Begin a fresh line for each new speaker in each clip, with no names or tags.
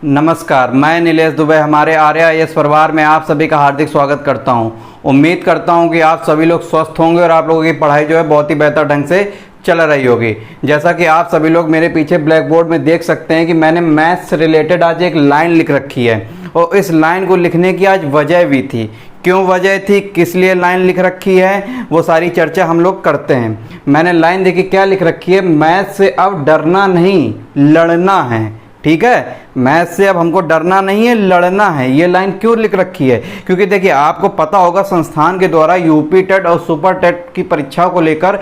नमस्कार, मैं नीलेश दुबे हमारे आर्या परिवार में आप सभी का हार्दिक स्वागत करता हूं। उम्मीद करता हूं कि आप सभी लोग स्वस्थ होंगे और आप लोगों की पढ़ाई जो है बहुत ही बेहतर ढंग से चल रही होगी। जैसा कि आप सभी लोग मेरे पीछे ब्लैक बोर्ड में देख सकते हैं कि मैंने मैथ्स से रिलेटेड आज एक लाइन लिख रखी है और इस लाइन को लिखने की आज वजह भी थी। क्यों वजह थी, किस लिए लाइन लिख रखी है, वो सारी चर्चा हम लोग करते हैं। मैंने लाइन देखी क्या लिख रखी है, मैथ से अब डरना नहीं लड़ना है। ठीक है, मैथ से अब हमको डरना नहीं है, लड़ना है। ये लाइन क्यों लिख रखी है? क्योंकि देखिए आपको पता होगा संस्थान के द्वारा यूपी टेट और सुपर टेट की परीक्षाओं को लेकर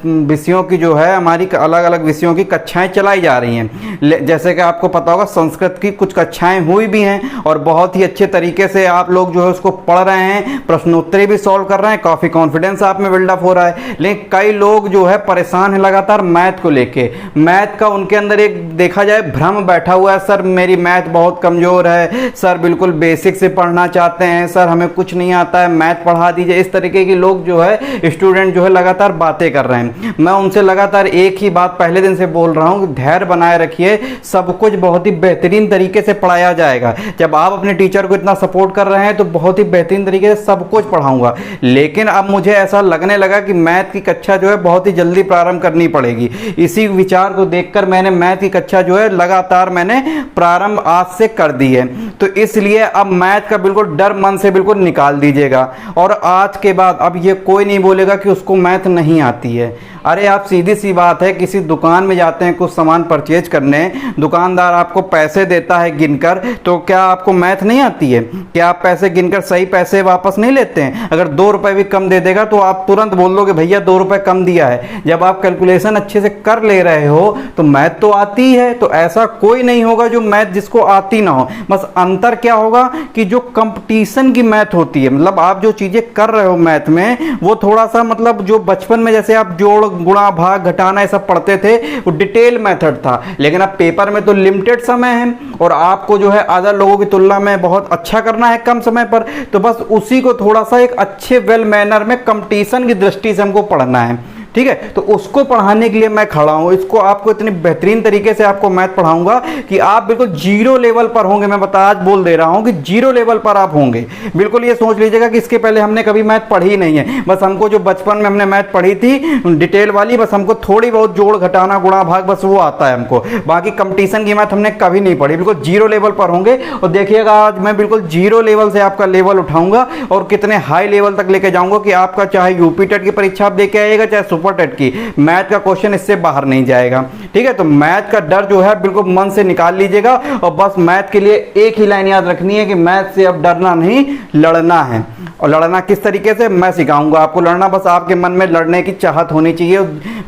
विषयों की जो है हमारी अलग अलग विषयों की कक्षाएं चलाई जा रही हैं। जैसे कि आपको पता होगा संस्कृत की कुछ कक्षाएं हुई भी हैं और बहुत ही अच्छे तरीके से आप लोग जो है उसको पढ़ रहे हैं, प्रश्नोत्तरी भी सॉल्व कर रहे हैं, काफ़ी कॉन्फिडेंस आप में बिल्डअप हो रहा है। लेकिन कई लोग जो है परेशान है लगातार मैथ को लेके। मैथ का उनके अंदर एक देखा जाए भ्रम बैठा हुआ है, सर मेरी मैथ बहुत कमज़ोर है, सर बिल्कुल बेसिक से पढ़ना चाहते हैं, सर हमें कुछ नहीं आता है, मैथ पढ़ा दीजिए। इस तरीके के लोग जो है स्टूडेंट जो है लगातार बातें कर रहे हैं। मैं उनसे लगातार एक ही बात पहले दिन से बोल रहा हूँ, धैर्य बनाए रखिए, सब कुछ बहुत ही बेहतरीन तरीके से पढ़ाया जाएगा। जब आप अपने टीचर को इतना सपोर्ट कर रहे हैं तो बहुत ही बेहतरीन तरीके से सब कुछ पढ़ाऊंगा। लेकिन अब मुझे ऐसा लगने लगा कि मैथ की कक्षा जो है बहुत ही जल्दी प्रारंभ करनी पड़ेगी। इसी विचार को देखकर मैंने मैथ की कक्षा जो है लगातार मैंने प्रारंभ आज से कर दी है। तो इसलिए अब मैथ का बिल्कुल डर मन से बिल्कुल निकाल दीजिएगा और आज के बाद अब ये कोई नहीं बोलेगा कि उसको मैथ नहीं आती है। अरे आप सीधी सी बात है, किसी दुकान में जाते हैं कुछ सामान परचेज करने, दुकानदार आपको पैसे देता है गिनकर, तो क्या आपको मैथ नहीं आती है? क्या आप पैसे गिनकर सही पैसे वापस नहीं लेते हैं? अगर 2 रुपए भी कम दे देगा तो आप तुरंत बोल दोगे भैया 2 रुपए कम दिया है। जब आप कैलकुलेशन अच्छे से कर ले रहे हो तो मैथ तो आती है। तो ऐसा कोई नहीं होगा जो मैथ जिसको आती ना हो। बस अंतर क्या होगा कि जो कंपटीशन की मैथ होती है, मतलब आप जो चीजें कर रहे हो मैथ में वो थोड़ा सा मतलब जो बचपन में जैसे आप जोड़ गुणा भाग घटाना ये सब पढ़ते थे वो डिटेल मेथड था। लेकिन अब पेपर में तो लिमिटेड समय है और आपको जो है अदर लोगों की तुलना में बहुत अच्छा करना है कम समय पर। तो बस उसी को थोड़ा सा एक अच्छे वेल मैनर में कंपटीशन की दृष्टि से हमको पढ़ना है। ठीक है, तो उसको पढ़ाने के लिए मैं खड़ा हूं। इसको आपको इतनी बेहतरीन तरीके से आपको मैथ पढ़ाऊंगा कि आप बिल्कुल जीरो लेवल पर होंगे। मैं आज बोल दे रहा हूं कि जीरो लेवल पर आप होंगे। बिल्कुल ये सोच लीजिएगा कि इसके पहले हमने कभी मैथ पढ़ी नहीं है। बस हमको जो बचपन में हमने मैथ पढ़ी थी डिटेल वाली, बस हमको थोड़ी बहुत जोड़ घटाना गुणा भाग बस वो आता है हमको। बाकी कंपटीशन की मैथ हमने कभी नहीं पढ़ी। बिल्कुल जीरो लेवल पर होंगे और देखिएगा आज मैं बिल्कुल जीरो लेवल से आपका लेवल उठाऊंगा और कितने हाई लेवल तक लेके जाऊंगा कि आपका चाहे यूपी टेट की परीक्षा आप देके आइएगा चाहे सुपर टेट की, मैथ का क्वेश्चन इससे बाहर नहीं जाएगा। ठीक है, तो मैथ का डर जो है बिल्कुल मन से निकाल लीजिएगा और बस मैथ के लिए एक ही लाइन याद रखनी है कि मैथ से अब डरना नहीं लड़ना है। और लड़ना किस तरीके से मैं सिखाऊंगा आपको लड़ना। बस आपके मन में लड़ने की चाहत होनी चाहिए,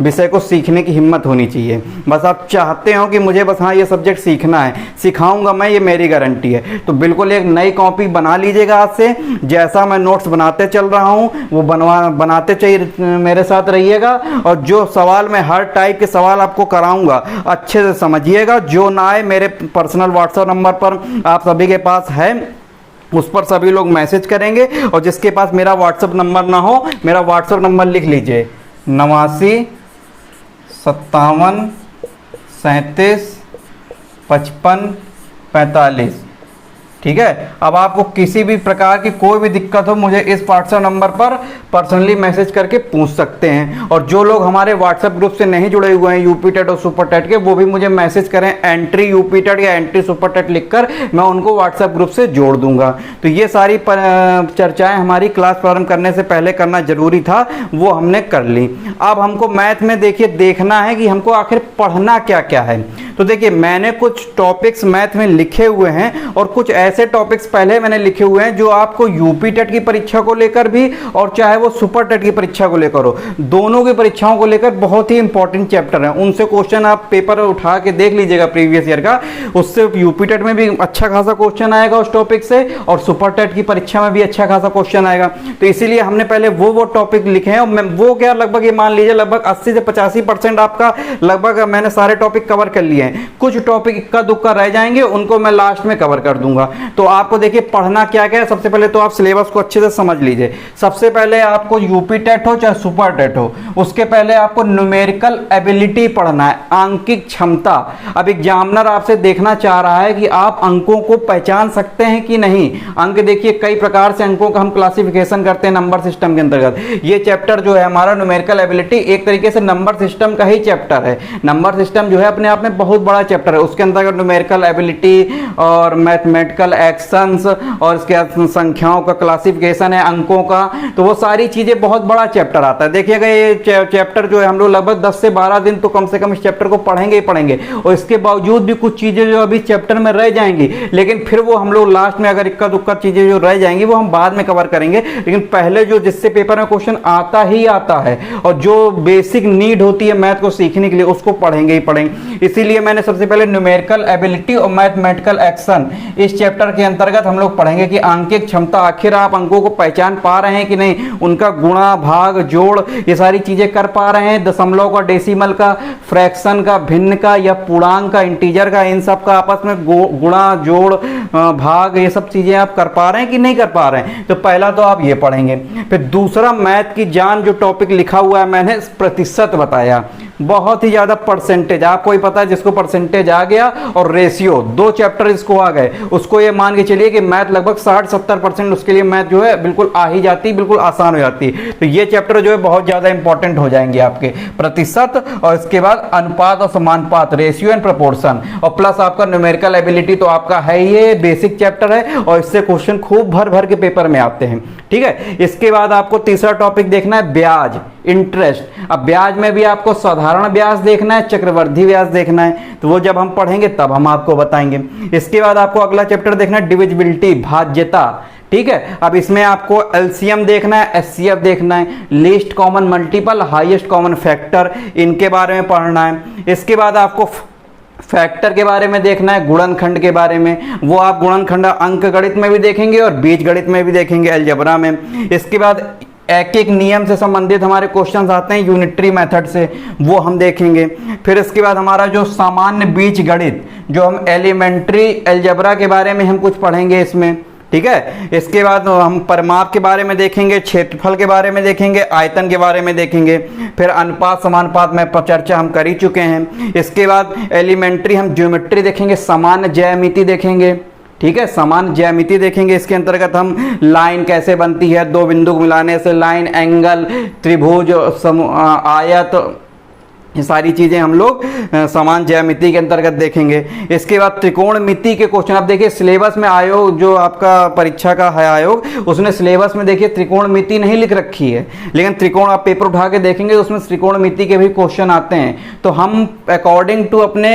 विषय को सीखने की हिम्मत होनी चाहिए। बस आप चाहते हो कि मुझे बस हाँ ये सब्जेक्ट सीखना है, सिखाऊंगा मैं, ये मेरी गारंटी है। तो बिल्कुल एक नई कॉपी बना लीजिएगा आज से। जैसा मैं नोट्स बनाते चल रहा हूँ वो बनाते चाहिए, मेरे साथ रहिएगा। और जो सवाल मैं हर टाइप के सवाल आपको कराऊंगा अच्छे से समझिएगा। जो ना आए मेरे पर्सनल व्हाट्सएप नंबर पर आप सभी के पास है, उस पर सभी लोग मैसेज करेंगे। और जिसके पास मेरा व्हाट्सएप नंबर ना हो, मेरा व्हाट्सएप नंबर लिख लीजिए 89 57 37 55 45। ठीक है, अब आपको किसी भी प्रकार की कोई भी दिक्कत हो मुझे इस व्हाट्सएप नंबर पर पर्सनली मैसेज करके पूछ सकते हैं। और जो लोग हमारे व्हाट्सएप ग्रुप से नहीं जुड़े हुए हैं यूपी टेट और सुपर टेट के, वो भी मुझे मैसेज करें एंट्री यूपी टेट या एंट्री सुपर टेट लिखकर, मैं उनको व्हाट्सएप ग्रुप से जोड़ दूंगा। तो ये सारी चर्चाएं हमारी क्लास प्रारंभ करने से पहले करना जरूरी था, वो हमने कर ली। अब हमको मैथ में देखिए देखना है कि हमको आखिर पढ़ना क्या क्या है। तो देखिए मैंने कुछ टॉपिक्स मैथ में लिखे हुए हैं और कुछ ऐसे टॉपिक्स पहले मैंने लिखे हुए हैं जो आपको यूपी टेट की परीक्षा को लेकर भी और चाहे वो सुपर टेट की परीक्षा को लेकर हो, दोनों की परीक्षाओं को लेकर बहुत ही इंपॉर्टेंट चैप्टर हैं। उनसे क्वेश्चन आप पेपर उठा के देख लीजिएगा प्रीवियस ईयर का, उससे यूपी टेट में भी अच्छा खासा क्वेश्चन आएगा उस टॉपिक से और सुपर टेट की परीक्षा में भी अच्छा खासा क्वेश्चन आएगा। तो इसीलिए हमने पहले वो टॉपिक लिखे हैं और वो क्या लगभग ये मान लीजिए लगभग 80 से 85% आपका लगभग मैंने सारे टॉपिक कवर कर लिए हैं। कुछ टॉपिक इक्का दुक्का रह जाएंगे, उनको मैं लास्ट में कवर कर दूंगा। तो आपको देखिए पढ़ना क्या क्या है। सबसे पहले तो आप सिलेबस को अच्छे से समझ लीजिए। सबसे पहले आपको यूपी टेट हो चाहे सुपर टेट हो, उसके पहले आपको न्यूमेरिकल एबिलिटी पढ़ना है, आंकिक क्षमता। अब एग्जामिनर आपसे देखना चाह रहा है कि आप अंकों को पहचान सकते हैं कि नहीं। अंक देखिए कई प्रकार से अंकों का हम क्लासिफिकेशन करते हैं नंबर सिस्टम के अंतर्गत। ये चैप्टर जो है हमारा न्यूमेरिकल एबिलिटी एक तरीके से नंबर सिस्टम का ही चैप्टर है। नंबर सिस्टम जो है अपने आप में बहुत बड़ा चैप्टर है, उसके अंतर्गत न्यूमेरिकल एबिलिटी और मैथमेटिकल एक्शंस और इसके संख्याओं का क्लासिफिकेशन है, अंकों का, तो वो सारी चीजें बहुत बड़ा चैप्टर आता है। देखिएगा ये चैप्टर जो है हम लोग लगभग 10 से 12 दिन तो कम से कम इस चैप्टर को पढ़ेंगे ही पढ़ेंगे, और इसके बावजूद भी कुछ चीजें जो अभी चैप्टर में रह जाएंगी, लेकिन फिर वो हम लोग लास्ट में अगर इक्का दुक्का चीजें जो रह जाएंगी वो हम बाद में कवर करेंगे। लेकिन पहले जो जिससे पेपर में क्वेश्चन आता ही आता है और जो बेसिक नीड होती है मैथ को सीखने के लिए उसको पढ़ेंगे ही पढ़ेंगे। इसीलिए मैंने सबसे पहले न्यूमेरिकल एबिलिटी और मैथमेटिकल एक्शन इस चैप्टर के अंतर्गत हम लोग पढ़ेंगे कि आंकिक क्षमता, आखिर आप अंकों को पहचान पा रहे हैं कि नहीं, उनका गुणा भाग जोड़ ये सारी चीजें कर पा रहे हैं, दशमलव का, डेसिमल का, फ्रैक्शन का, भिन्न का या पूर्णांक का, इंटीजर का, इन सब का आपस में गुणा जोड़ भाग ये सब चीजें आप कर पा रहे हैं कि नहीं कर पा रहे हैं। तो पहला तो आप ये पढ़ेंगे। फिर दूसरा मैथ की जान जो टॉपिक लिखा हुआ है मैंने प्रतिशत बताया, बहुत ही ज्यादा परसेंटेज, आपको ही पता है जिसको परसेंटेज आ गया और रेशियो, दो चैप्टर इसको आ गए, उसको ये मान के चलिए कि मैथ लगभग 60-70% उसके लिए मैथ जो है बिल्कुल आ ही जाती, बिल्कुल आसान हो जाती। तो ये चैप्टर जो है बहुत ज्यादा इंपॉर्टेंट हो जाएंगे आपके, प्रतिशत और इसके बाद अनुपात और समानुपात, रेशियो एंड प्रोपोर्शन, और प्लस आपका न्यूमेरिकल एबिलिटी तो आपका है, ये बेसिक चैप्टर है और इससे क्वेश्चन खूब भर भर के पेपर में आते हैं। ठीक है, इसके बाद आपको तीसरा टॉपिक देखना है ब्याज, इंटरेस्ट। अब ब्याज में भी आपको साधारण ब्याज देखना है, चक्रवृद्धि ब्याज देखना है, तो वो जब हम पढ़ेंगे तब हम आपको बताएंगे। इसके बाद आपको अगला चैप्टर देखना है डिविजिबिलिटी, भाज्यता। ठीक है, अब इसमें आपको एलसीएम देखना है, एचसीएफ देखना है, least common multiple, highest common factor, इनके बारे में पढ़ना है। इसके बाद आपको फैक्टर के बारे में देखना है, गुणनखंड के बारे में, वो आप गुणनखंड अंक गणित में भी देखेंगे और बीज गणित में भी देखेंगे, अलजेब्रा में। इसके बाद एक एक नियम से संबंधित हमारे क्वेश्चंस आते हैं यूनिटरी मेथड से, वो हम देखेंगे। फिर इसके बाद हमारा जो सामान्य बीज गणित, जो हम एलिमेंट्री अलजेब्रा के बारे में हम कुछ पढ़ेंगे इसमें। ठीक है, इसके बाद हम परिमाप के बारे में देखेंगे, क्षेत्रफल के बारे में देखेंगे, आयतन के बारे में देखेंगे, फिर अनुपात समानुपात में चर्चा हम कर ही चुके हैं। इसके बाद एलिमेंट्री हम ज्योमेट्री देखेंगे, सामान्य ज्यामिति देखेंगे। ठीक है, समान ज्यामिति देखेंगे, इसके अंतर्गत हम लाइन कैसे बनती है, दो बिंदु को मिलाने से लाइन, एंगल, त्रिभुज, आयत, ये सारी चीजें हम लोग समान ज्यामिति के अंतर्गत देखेंगे। इसके बाद त्रिकोणमिति के क्वेश्चन, अब देखिए सिलेबस में आयोग जो आपका परीक्षा का है आयोग, उसने सिलेबस में देखिए त्रिकोणमिति नहीं लिख रखी है, लेकिन त्रिकोण आप पेपर उठा के देखेंगे तो उसमें त्रिकोणमिति के भी क्वेश्चन आते हैं। तो हम अकॉर्डिंग टू अपने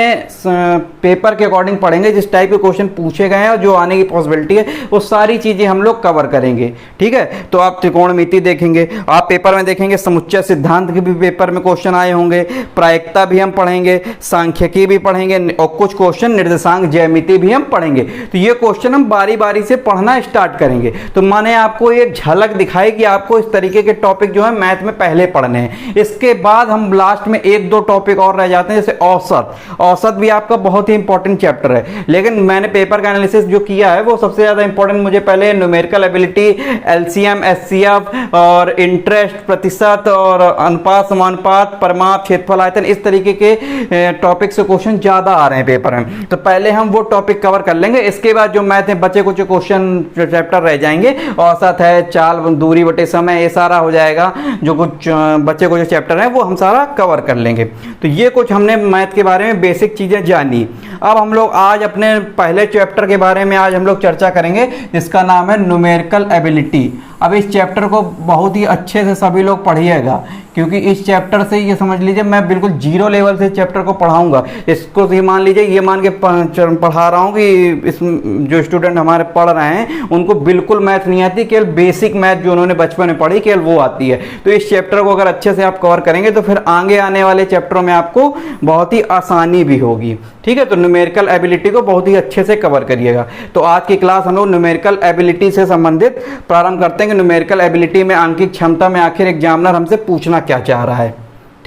पेपर के अकॉर्डिंग पढ़ेंगे, जिस टाइप के क्वेश्चन पूछे गए हैं और जो आने की पॉसिबिलिटी है वो सारी चीजें हम लोग कवर करेंगे। ठीक है, तो आप त्रिकोणमिति देखेंगे, आप पेपर में देखेंगे समुच्चय सिद्धांत के भी पेपर में क्वेश्चन आए होंगे, प्रायिकता भी हम पढ़ेंगे, सांख्यिकी भी पढ़ेंगे और कुछ क्वेश्चन निर्देशांक ज्यामिति भी हम पढ़ेंगे। तो ये क्वेश्चन हम बारी बारी से पढ़ना स्टार्ट करेंगे। तो मैंने आपको एक झलक दिखाई कि आपको इस तरीके के टॉपिक जो है मैथ में पहले पढ़ने हैं। इसके बाद हम लास्ट में एक दो टॉपिक और रह जाते हैं, जैसे औसत। औसत भी आपका बहुत ही इंपॉर्टेंट चैप्टर है, लेकिन मैंने पेपर का एनालिसिस जो किया है वो सबसे ज्यादा इंपॉर्टेंट मुझे पहले न्यूमेरिकल एबिलिटी, एलसीएम, एचसीएफ और इंटरेस्ट, प्रतिशत और अनुपात समानुपात, परिमाप, क्षेत्रफल, आयतन, इस तरीके के टॉपिक से क्वेश्चन ज्यादा आ रहे हैं पेपर में। तो पहले हम वो टॉपिक कवर कर लेंगे। इसके बाद जो मैथ में बचे कुछ क्वेश्चन चैप्टर रह जाएंगे, औसत है, चाल, दूरी बटे समय, ये सारा हो जाएगा। जो कुछ बच्चे कुछ चैप्टर हैं वो हम सारा कवर कर लेंगे। तो ये कुछ हमने मैथ के बारे में बेसिक चीजें जानी। अब हम लोग आज अपने पहले चैप्टर के बारे में आज हम लोग चर्चा करेंगे, जिसका नाम है न्यूमेरिकल एबिलिटी। अब इस चैप्टर को बहुत ही अच्छे से सभी लोग पढ़िएगा, क्योंकि इस चैप्टर से ये समझ लीजिए मैं बिल्कुल जीरो लेवल से चैप्टर को पढ़ाऊंगा। इसको ये मान लीजिए, ये मान के पढ़ा रहा हूँ कि इस जो स्टूडेंट हमारे पढ़ रहे हैं उनको बिल्कुल मैथ नहीं आती, केवल बेसिक मैथ जो उन्होंने बचपन में पढ़ी केवल वो आती है। तो इस चैप्टर को अगर अच्छे से आप कवर करेंगे तो फिर आगे आने वाले चैप्टरों में आपको बहुत ही आसानी भी होगी। ठीक है, तो न्यूमेरिकल एबिलिटी को बहुत ही अच्छे से कवर करिएगा। तो आज की क्लास हम लोग न्यूमेरिकल एबिलिटी से संबंधित प्रारंभ करते हैं। न्यूमेरिकल एबिलिटी में, आंकिक क्षमता में आखिर एग्जामिनर हमसे पूछना क्या चाह रहा है।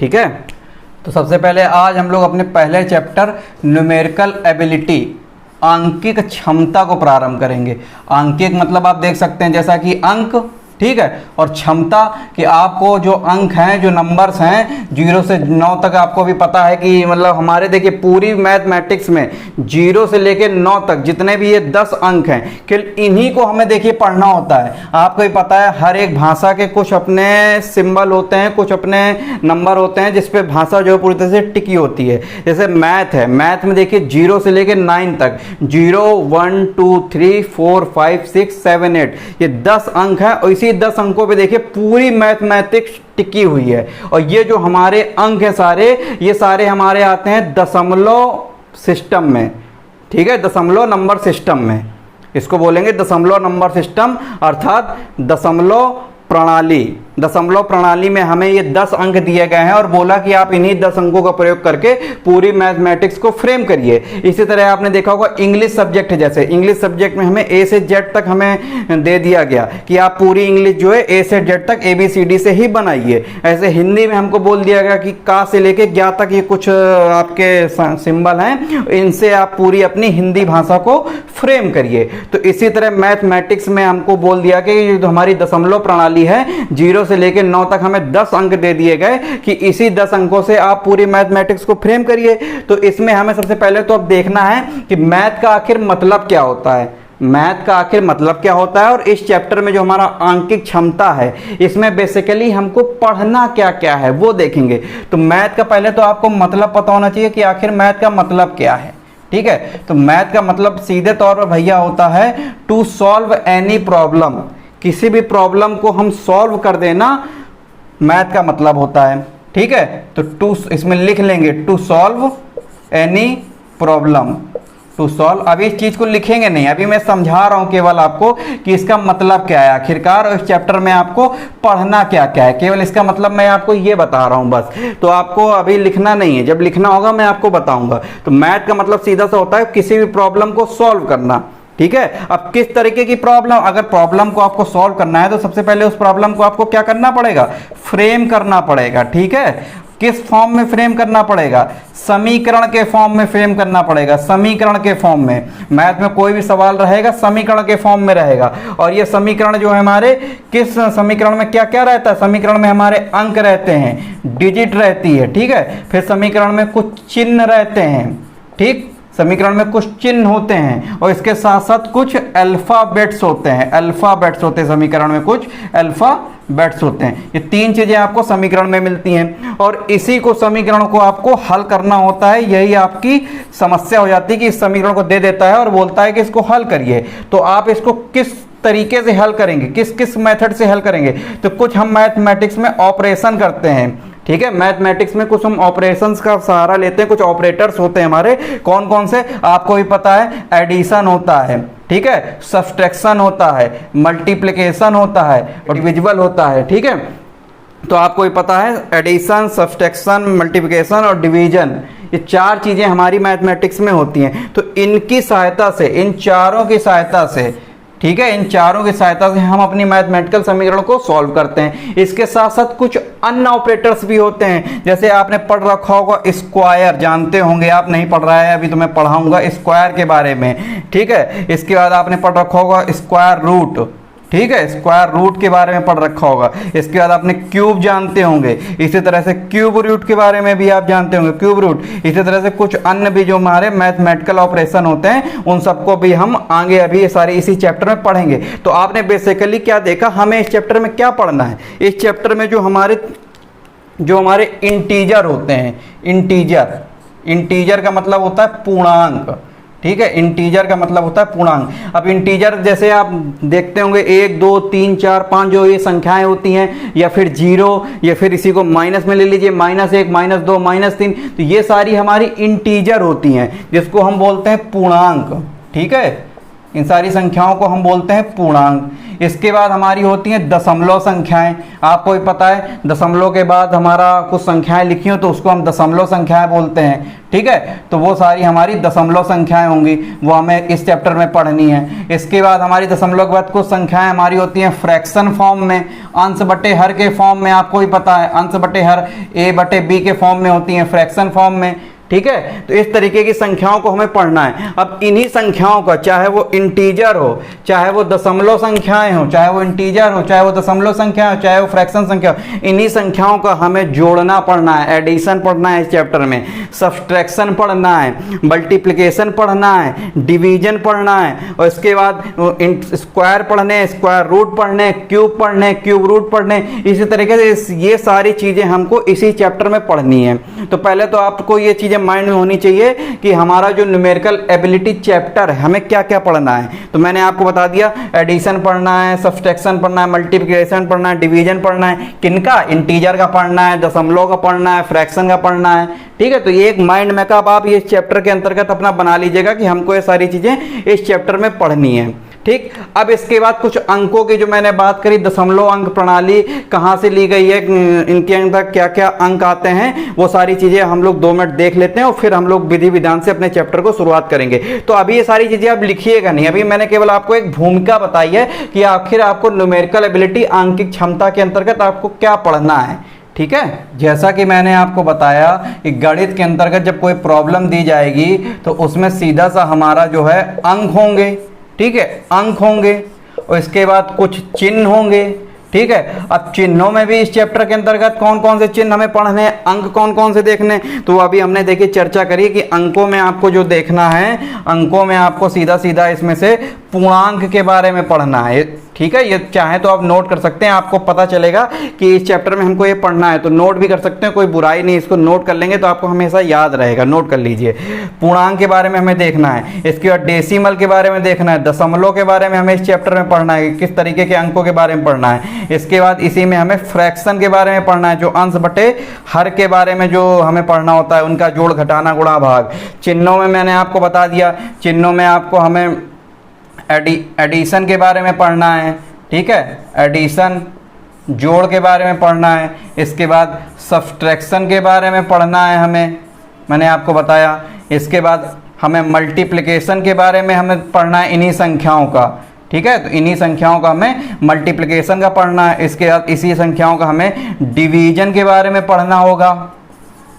ठीक है, तो सबसे पहले आज हम लोग अपने पहले चैप्टर न्यूमेरिकल एबिलिटी, आंकिक क्षमता को प्रारंभ करेंगे। आंकिक मतलब आप देख सकते हैं जैसा कि अंक ठीक है। और क्षमता कि आपको जो अंक हैं, जो नंबर्स हैं 0 से 9 तक, आपको भी पता है कि मतलब हमारे देखिए पूरी मैथमेटिक्स में 0 से लेके 9 तक जितने भी ये 10 अंक हैं, कि इन्हीं को हमें देखिए पढ़ना होता है। आपको भी पता है हर एक भाषा के कुछ अपने सिंबल होते हैं, कुछ अपने नंबर होते हैं जिस पे भाषा जो पूरी तरह से टिकी होती है। जैसे मैथ है, मैथ में देखिए 0 से लेके 9 तक 0 1 2 3 4 5 6 7 8 ये 10 अंक हैं, और इसी 10 अंकों पे देखिए पूरी मैथमेटिक्स टिकी हुई है। और ये जो हमारे अंक है सारे, ये सारे हमारे आते हैं दशमलव सिस्टम में, ठीक है, दशमलव नंबर सिस्टम में। इसको बोलेंगे दशमलव नंबर सिस्टम, अर्थात दशमलव प्रणाली। दशमलव प्रणाली में हमें ये 10 अंक दिए गए हैं और बोला कि आप इन्हीं 10 अंकों का प्रयोग करके पूरी मैथमेटिक्स को फ्रेम करिए। इसी तरह आपने देखा होगा इंग्लिश सब्जेक्ट है, जैसे इंग्लिश सब्जेक्ट में हमें ए से जेड तक हमें दे दिया गया कि आप पूरी इंग्लिश जो है ए से जेड तक ABCD से ही बनाइए। ऐसे हिंदी में हमको बोल दिया गया कि का से लेके ज्ञा तक ये कुछ आपके सिंबल हैं, इनसे आप पूरी अपनी हिंदी भाषा को फ्रेम करिए। तो इसी तरह मैथमेटिक्स में हमको बोल दिया कि जो हमारी दशमलव प्रणाली है 0 से लेकर 9 तक हमें 10 अंक दे दिए गए कि इसी 10 अंकों से आप पूरी मैथमेटिक्स को फ्रेम करिए। तो इसमें हमें सबसे पहले तो अब देखना है कि मैथ का आखिर मतलब क्या होता है, मैथ का आखिर मतलब क्या होता है। और इस चैप्टर में जो हमारा आंकिक क्षमता है, इसमें बेसिकली हमको पढ़ना क्या क्या है वो देखेंगे। तो मैथ का पहले तो आपको मतलब पता होना चाहिए कि आखिर मैथ का मतलब क्या है, ठीक है। तो मैथ का मतलब सीधे तौर पर भैया होता है टू सॉल्व एनी प्रॉब्लम, किसी भी प्रॉब्लम को हम सॉल्व कर देना, मैथ का मतलब होता है, ठीक है। तो टू इसमें लिख लेंगे to solve any problem, to solve. अभी इस चीज को लिखेंगे नहीं, अभी मैं समझा रहा हूं केवल आपको कि इसका मतलब क्या है आखिरकार, और इस चैप्टर में आपको पढ़ना क्या क्या है, केवल इसका मतलब मैं आपको ये बता रहा हूं बस। तो आपको अभी लिखना नहीं है, जब लिखना होगा मैं आपको बताऊंगा। तो मैथ का मतलब सीधा सा होता है किसी भी प्रॉब्लम को सॉल्व करना, ठीक है। अब किस तरीके की प्रॉब्लम, अगर प्रॉब्लम को आपको सॉल्व करना है तो सबसे पहले उस प्रॉब्लम को आपको क्या करना पड़ेगा, फ्रेम करना पड़ेगा, ठीक है। किस फॉर्म में फ्रेम करना पड़ेगा, समीकरण के फॉर्म में फ्रेम करना पड़ेगा, समीकरण के फॉर्म में। मैथ में कोई भी सवाल रहेगा समीकरण के फॉर्म में रहेगा। और ये समीकरण जो है हमारे, किस समीकरण में क्या क्या रहता है, समीकरण में हमारे अंक रहते हैं, डिजिट रहती है, ठीक है। फिर समीकरण में कुछ चिन्ह रहते हैं, ठीक, समीकरण में कुछ चिन्ह होते हैं, और इसके साथ साथ कुछ अल्फाबेट्स होते हैं, अल्फाबेट्स होते हैं समीकरण में, कुछ अल्फाबेट्स होते हैं। ये 3 चीजें आपको समीकरण में मिलती हैं, और इसी को समीकरण को आपको हल करना होता है। यही आपकी समस्या हो जाती है कि इस समीकरण को दे देता है और बोलता है कि इसको हल करिए। तो आप इसको किस तरीके से हल करेंगे, किस किस मेथड से हल करेंगे। तो कुछ हम मैथमेटिक्स में ऑपरेशन करते हैं, ठीक है। मैथमेटिक्स में कुछ हम ऑपरेशंस का सहारा लेते हैं, कुछ ऑपरेटर्स होते हैं हमारे, कौन कौन से आपको भी पता है। एडिशन होता है, ठीक है, सब्सट्रैक्शन होता है, मल्टीप्लिकेशन होता है, और डिविजिबल होता है, ठीक है। तो आपको भी पता है एडिशन, सब्सट्रैक्शन, मल्टीप्लिकेशन और डिवीजन, ये 4 चीजें हमारी मैथमेटिक्स में होती हैं। तो इनकी सहायता से, इन चारों की सहायता से, ठीक है, इन चारों की सहायता से हम अपनी मैथमेटिकल समीकरण को सॉल्व करते हैं। इसके साथ साथ कुछ अन्य ऑपरेटर्स भी होते हैं, जैसे आपने पढ़ रखा होगा स्क्वायर, जानते होंगे आप, नहीं पढ़ रहा है अभी तो मैं पढ़ाऊंगा स्क्वायर के बारे में, ठीक है। इसके बाद आपने पढ़ रखा होगा स्क्वायर रूट, ठीक है, स्क्वायर रूट के बारे में पढ़ रखा होगा। इसके बाद आपने क्यूब जानते होंगे, इसी तरह से क्यूब रूट के बारे में भी आप जानते होंगे, क्यूब रूट। इसी तरह से कुछ अन्य भी जो हमारे मैथमेटिकल ऑपरेशन होते हैं, उन सबको भी हम आगे अभी ये सारे इसी चैप्टर में पढ़ेंगे। तो आपने बेसिकली क्या देखा, हमें इस चैप्टर में क्या पढ़ना है। इस चैप्टर में जो हमारे इंटीजर होते हैं, इंटीजर का मतलब होता है पूर्णांक, ठीक है। इंटीजर का मतलब होता है पूर्णांक। अब इंटीजर जैसे आप देखते होंगे 1 2 3 4 5 जो ये संख्याएं होती हैं, या फिर 0, या फिर इसी को माइनस में ले लीजिए, -1 -2 -3, तो ये सारी हमारी इंटीजर होती हैं, जिसको हम बोलते हैं पूर्णांक, ठीक है। इन सारी संख्याओं को हम बोलते हैं पूर्णांक। इसके बाद हमारी होती हैं दशमलव संख्याएं, आपको भी पता है दशमलव के बाद हमारा कुछ संख्याएं लिखी हो तो उसको हम दशमलव संख्याएं बोलते हैं, ठीक है। तो वो सारी हमारी दशमलव संख्याएं होंगी, वो हमें इस चैप्टर में पढ़नी है। इसके बाद हमारी दशमलव के बाद कुछ संख्याएं हमारी होती हैं फ्रैक्शन फॉर्म में, अंश बटे हर के फॉर्म में, आपको भी पता है अंश बटे हर A बटे B के फॉर्म में होती हैं, फ्रैक्शन फॉर्म में, ठीक है। तो इस तरीके की संख्याओं को हमें पढ़ना है। अब इन्हीं संख्याओं का, चाहे वो इंटीजर हो, चाहे वो दशमलव संख्याएं हो, चाहे वो इंटीजर हो, चाहे वो दशमलव संख्या हो, चाहे वो फ्रैक्शन संख्या हो, इन्हीं संख्याओं का हमें जोड़ना पढ़ना है, एडिशन पढ़ना है इस चैप्टर में, सब्सट्रैक्शन पढ़ना है, मल्टीप्लिकेशन पढ़ना है, डिवीजन पढ़ना है, और इसके बाद स्क्वायर पढ़ने, स्क्वायर रूट पढ़ने, क्यूब पढ़ने, क्यूब रूट पढ़ने, इसी तरीके से ये सारी चीजें हमको इसी चैप्टर में पढ़नी है। तो पहले तो आपको ये चीजें माइंड में होनी चाहिए कि हमारा जो न्यूमेरिकल एबिलिटी चैप्टर है हमें क्या क्या पढ़ना है। तो मैंने आपको बता दिया, एडिशन पढ़ना है, सब्सट्रैक्शन पढ़ना है, मल्टीप्लिकेशन पढ़ना है, डिवीजन पढ़ना है, किनका, इंटीजर का पढ़ना है, दशमलव का पढ़ना है, फ्रैक्शन का पढ़ना है, ठीक है। तो ये एक माइंड मैकअप आप ये चैप्टर के अंतर्गत अपना बना लीजिएगा कि हमको ये सारी चीजें इस चैप्टर में पढ़नी है, ठीक। अब इसके बाद कुछ अंकों की जो मैंने बात करी, दशमलव अंक प्रणाली कहाँ से ली गई है, इनके अंदर क्या क्या अंक आते हैं, वो सारी चीजें हम लोग 2 मिनट देख लेते हैं और फिर हम लोग विधि विधान से अपने चैप्टर को शुरुआत करेंगे। तो अभी ये सारी चीजें आप लिखिएगा नहीं, अभी मैंने केवल आपको एक भूमिका बताई है कि आखिर आपको न्यूमेरिकल एबिलिटी आंकिक क्षमता के अंतर्गत आपको क्या पढ़ना है, ठीक है। जैसा कि मैंने आपको बताया कि गणित के अंतर्गत जब कोई प्रॉब्लम दी जाएगी तो उसमें सीधा सा हमारा जो है अंक होंगे, ठीक है, अंक होंगे, और इसके बाद कुछ चिन्ह होंगे, ठीक है। अब चिन्हों में भी इस चैप्टर के अंतर्गत कौन कौन से चिन्ह हमें पढ़ने हैं, अंक कौन कौन से देखने, तो अभी हमने देखिए चर्चा करी कि अंकों में आपको जो देखना है, अंकों में आपको सीधा सीधा इसमें से पूर्णांक के बारे में पढ़ना है, ठीक है। ये चाहे तो आप नोट कर सकते हैं, आपको पता चलेगा कि इस चैप्टर में हमको ये पढ़ना है, तो नोट भी कर सकते हैं, कोई बुराई नहीं, इसको नोट कर लेंगे तो आपको हमेशा याद रहेगा, नोट कर लीजिए। पूर्णांक के बारे में हमें देखना है, इसके बाद डेसिमल के बारे में देखना है, दशमलव के बारे में हमें इस चैप्टर में पढ़ना है, किस तरीके के अंकों के बारे में पढ़ना है। इसके बाद इसी में हमें फ्रैक्शन के बारे में पढ़ना है, जो अंश बटे हर के बारे में जो हमें पढ़ना होता है, उनका जोड़ घटाना गुणा भाग। चिन्हों में मैंने आपको बता दिया, चिन्हों में आपको हमें एडिशन के बारे में पढ़ना है, ठीक है, एडिशन जोड़ के बारे में पढ़ना है। इसके बाद सब्सट्रैक्शन के बारे में पढ़ना है हमें, मैंने आपको बताया। इसके बाद हमें मल्टीप्लिकेशन के बारे में हमें पढ़ना है, इन्हीं संख्याओं का, ठीक है। तो इन्हीं संख्याओं का हमें मल्टीप्लिकेशन का पढ़ना है। इसके बाद इसी संख्याओं का हमें डिवीजन के बारे में पढ़ना होगा,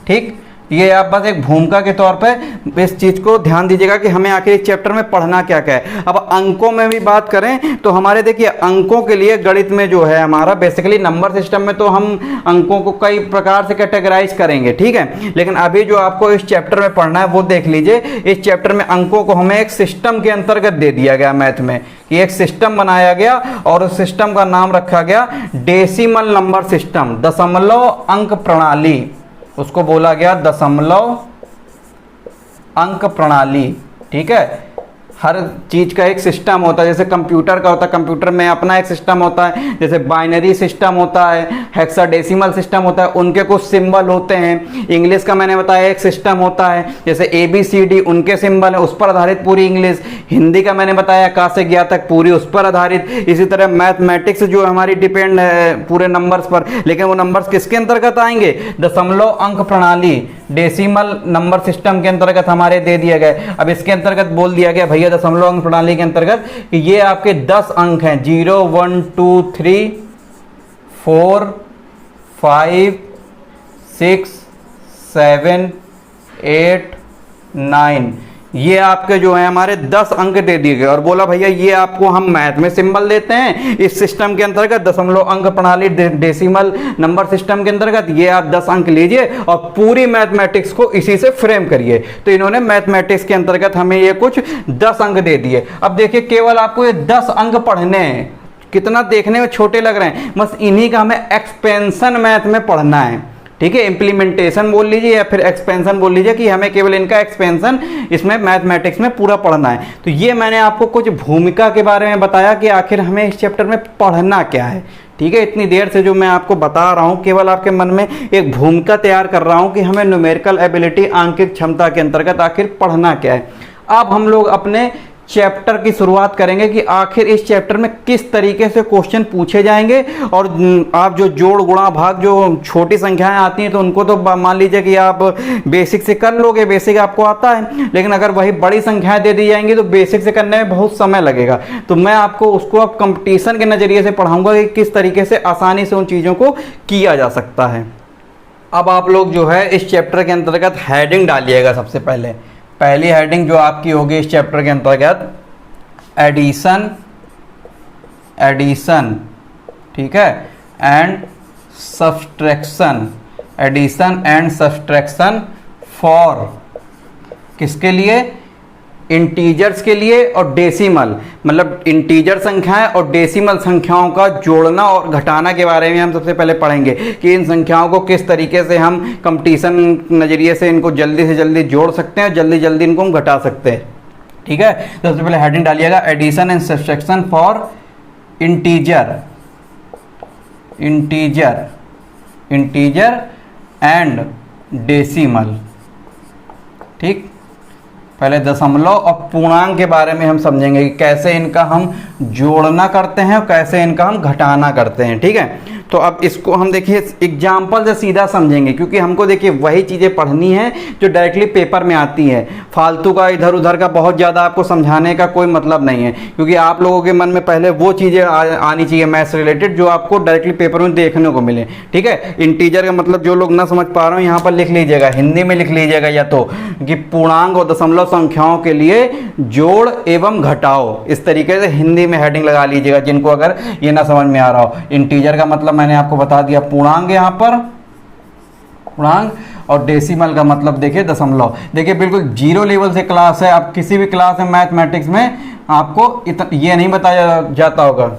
ठीक। ये आप बस एक भूमिका के तौर पे इस चीज को ध्यान दीजिएगा कि हमें आखिर इस चैप्टर में पढ़ना क्या क्या है। अब अंकों में भी बात करें तो हमारे देखिए अंकों के लिए गणित में जो है हमारा बेसिकली नंबर सिस्टम में तो हम अंकों को कई प्रकार से कैटेगराइज करेंगे, ठीक है। लेकिन अभी जो आपको इस चैप्टर में पढ़ना है वो देख लीजिए। इस चैप्टर में अंकों को हमें एक सिस्टम के अंतर्गत दे दिया गया मैथ में, कि एक सिस्टम बनाया गया और उस सिस्टम का नाम रखा गया डेसिमल नंबर सिस्टम, दशमलव अंक प्रणाली, उसको बोला गया दशमलव अंक प्रणाली, ठीक है। हर चीज का एक सिस्टम होता है, जैसे कंप्यूटर का होता है, कंप्यूटर में अपना एक सिस्टम होता है, जैसे बाइनरी सिस्टम होता है, हेक्साडेसिमल सिस्टम होता है, उनके कुछ सिंबल होते हैं। इंग्लिश का मैंने बताया एक सिस्टम होता है, जैसे ABCD उनके सिंबल है, उस पर आधारित पूरी इंग्लिश। हिंदी का मैंने बताया का से ज्ञा तक पूरी उस पर आधारित। इसी तरह मैथमेटिक्स जो हमारी डिपेंड है पूरे नंबर्स पर, लेकिन वो नंबर्स किसके अंतर्गत आएंगे, दशमलव अंक प्रणाली, डेसिमल नंबर सिस्टम के अंतर्गत हमारे दे दिए गए। अब इसके अंतर्गत बोल दिया गया भैया दशमलव अंक प्रणाली के अंतर्गत कि ये आपके 10 अंक हैं, 0 1 2 3 4 5 6 7 8 9, ये आपके जो है हमारे 10 अंक दे दिए गए। और बोला भैया ये आपको हम मैथ में सिंबल देते हैं इस सिस्टम के अंतर्गत, दशमलव अंक प्रणाली डेसिमल नंबर सिस्टम के अंतर्गत, ये आप 10 अंक लीजिए और पूरी मैथमेटिक्स को इसी से फ्रेम करिए। तो इन्होंने मैथमेटिक्स के अंतर्गत हमें ये कुछ 10 अंक दे दिए। अब देखिए केवल आपको ये 10 अंक पढ़ने हैं, कितना देखने में छोटे लग रहे हैं, बस इन्हीं का हमें एक्सपेंशन मैथ में पढ़ना है, ठीक है। इंप्लीमेंटेशन बोल लीजिए या फिर एक्सपेंशन बोल लीजिए, कि हमें केवल इनका एक्सपेंशन इसमें मैथमेटिक्स में पूरा पढ़ना है। तो ये मैंने आपको कुछ भूमिका के बारे में बताया कि आखिर हमें इस चैप्टर में पढ़ना क्या है, ठीक है। इतनी देर से जो मैं आपको बता रहा हूँ केवल आपके मन में एक भूमिका तैयार कर रहा हूँ कि हमें न्यूमेरिकल एबिलिटी आंकिक क्षमता के अंतर्गत आखिर पढ़ना क्या है। अब हम लोग अपने चैप्टर की शुरुआत करेंगे कि आखिर इस चैप्टर में किस तरीके से क्वेश्चन पूछे जाएंगे। और आप जो जोड़ गुणा भाग जो छोटी संख्याएं आती हैं तो उनको तो मान लीजिए कि आप बेसिक से कर लोगे, बेसिक आपको आता है, लेकिन अगर वही बड़ी संख्याएं दे दी जाएंगी तो बेसिक से करने में बहुत समय लगेगा। तो मैं आपको उसको अब कंपटीशन के नज़रिए से पढ़ाऊंगा कि किस तरीके से आसानी से उन चीज़ों को किया जा सकता है। अब आप लोग जो है इस चैप्टर के अंतर्गत हेडिंग डालिएगा। सबसे पहले पहली हेडिंग जो आपकी होगी इस चैप्टर के अंतर्गत एडिशन, एडिशन, ठीक है, and subtraction, addition and subtraction for, किसके लिए? इंटीजर्स के लिए और डेसिमल, मतलब इंटीजर संख्याएं और डेसिमल संख्याओं का जोड़ना और घटाना के बारे में हम सबसे पहले पढ़ेंगे कि इन संख्याओं को किस तरीके से हम कंपटीशन नज़रिए से इनको जल्दी से जल्दी जोड़ सकते हैं और जल्दी जल्दी इनको हम घटा सकते हैं। ठीक है, तो सबसे पहले हेडिंग डालिएगा addition and subtraction for integer, integer, integer and decimal. ठीक, पहले दशमलव और पूर्णांक के बारे में हम समझेंगे कि कैसे इनका हम जोड़ना करते हैं और कैसे इनका हम घटाना करते हैं। ठीक है, तो अब इसको हम देखिए एग्जाम्पल से सीधा समझेंगे, क्योंकि हमको देखिए वही चीज़ें पढ़नी है जो डायरेक्टली पेपर में आती है। फालतू का इधर उधर का बहुत ज़्यादा आपको समझाने का कोई मतलब नहीं है, क्योंकि आप लोगों के मन में पहले वो चीज़ें आनी चाहिए मैथ्स रिलेटेड जो आपको डायरेक्टली पेपर में देखने को मिले। ठीक है, इंटीजर का मतलब जो लोग ना समझ पा रहे हो यहाँ पर लिख लीजिएगा, हिंदी में लिख लीजिएगा, या तो कि पूर्णांक और दशमलव संख्याओं के लिए जोड़ एवं घटाओ, इस तरीके से हिंदी में हेडिंग लगा लीजिएगा जिनको अगर ये ना समझ में आ रहा हो। इंटीजर का मतलब मैंने आपको बता दिया पूर्णांक, यहाँ पर पूर्णांक, और डेसिमल का मतलब देखिए दशमलव। देखिए बिल्कुल जीरो लेवल से क्लास है, आप किसी भी क्लास में मैथमेटिक्स में आपको ये नहीं बताया जाता होगा।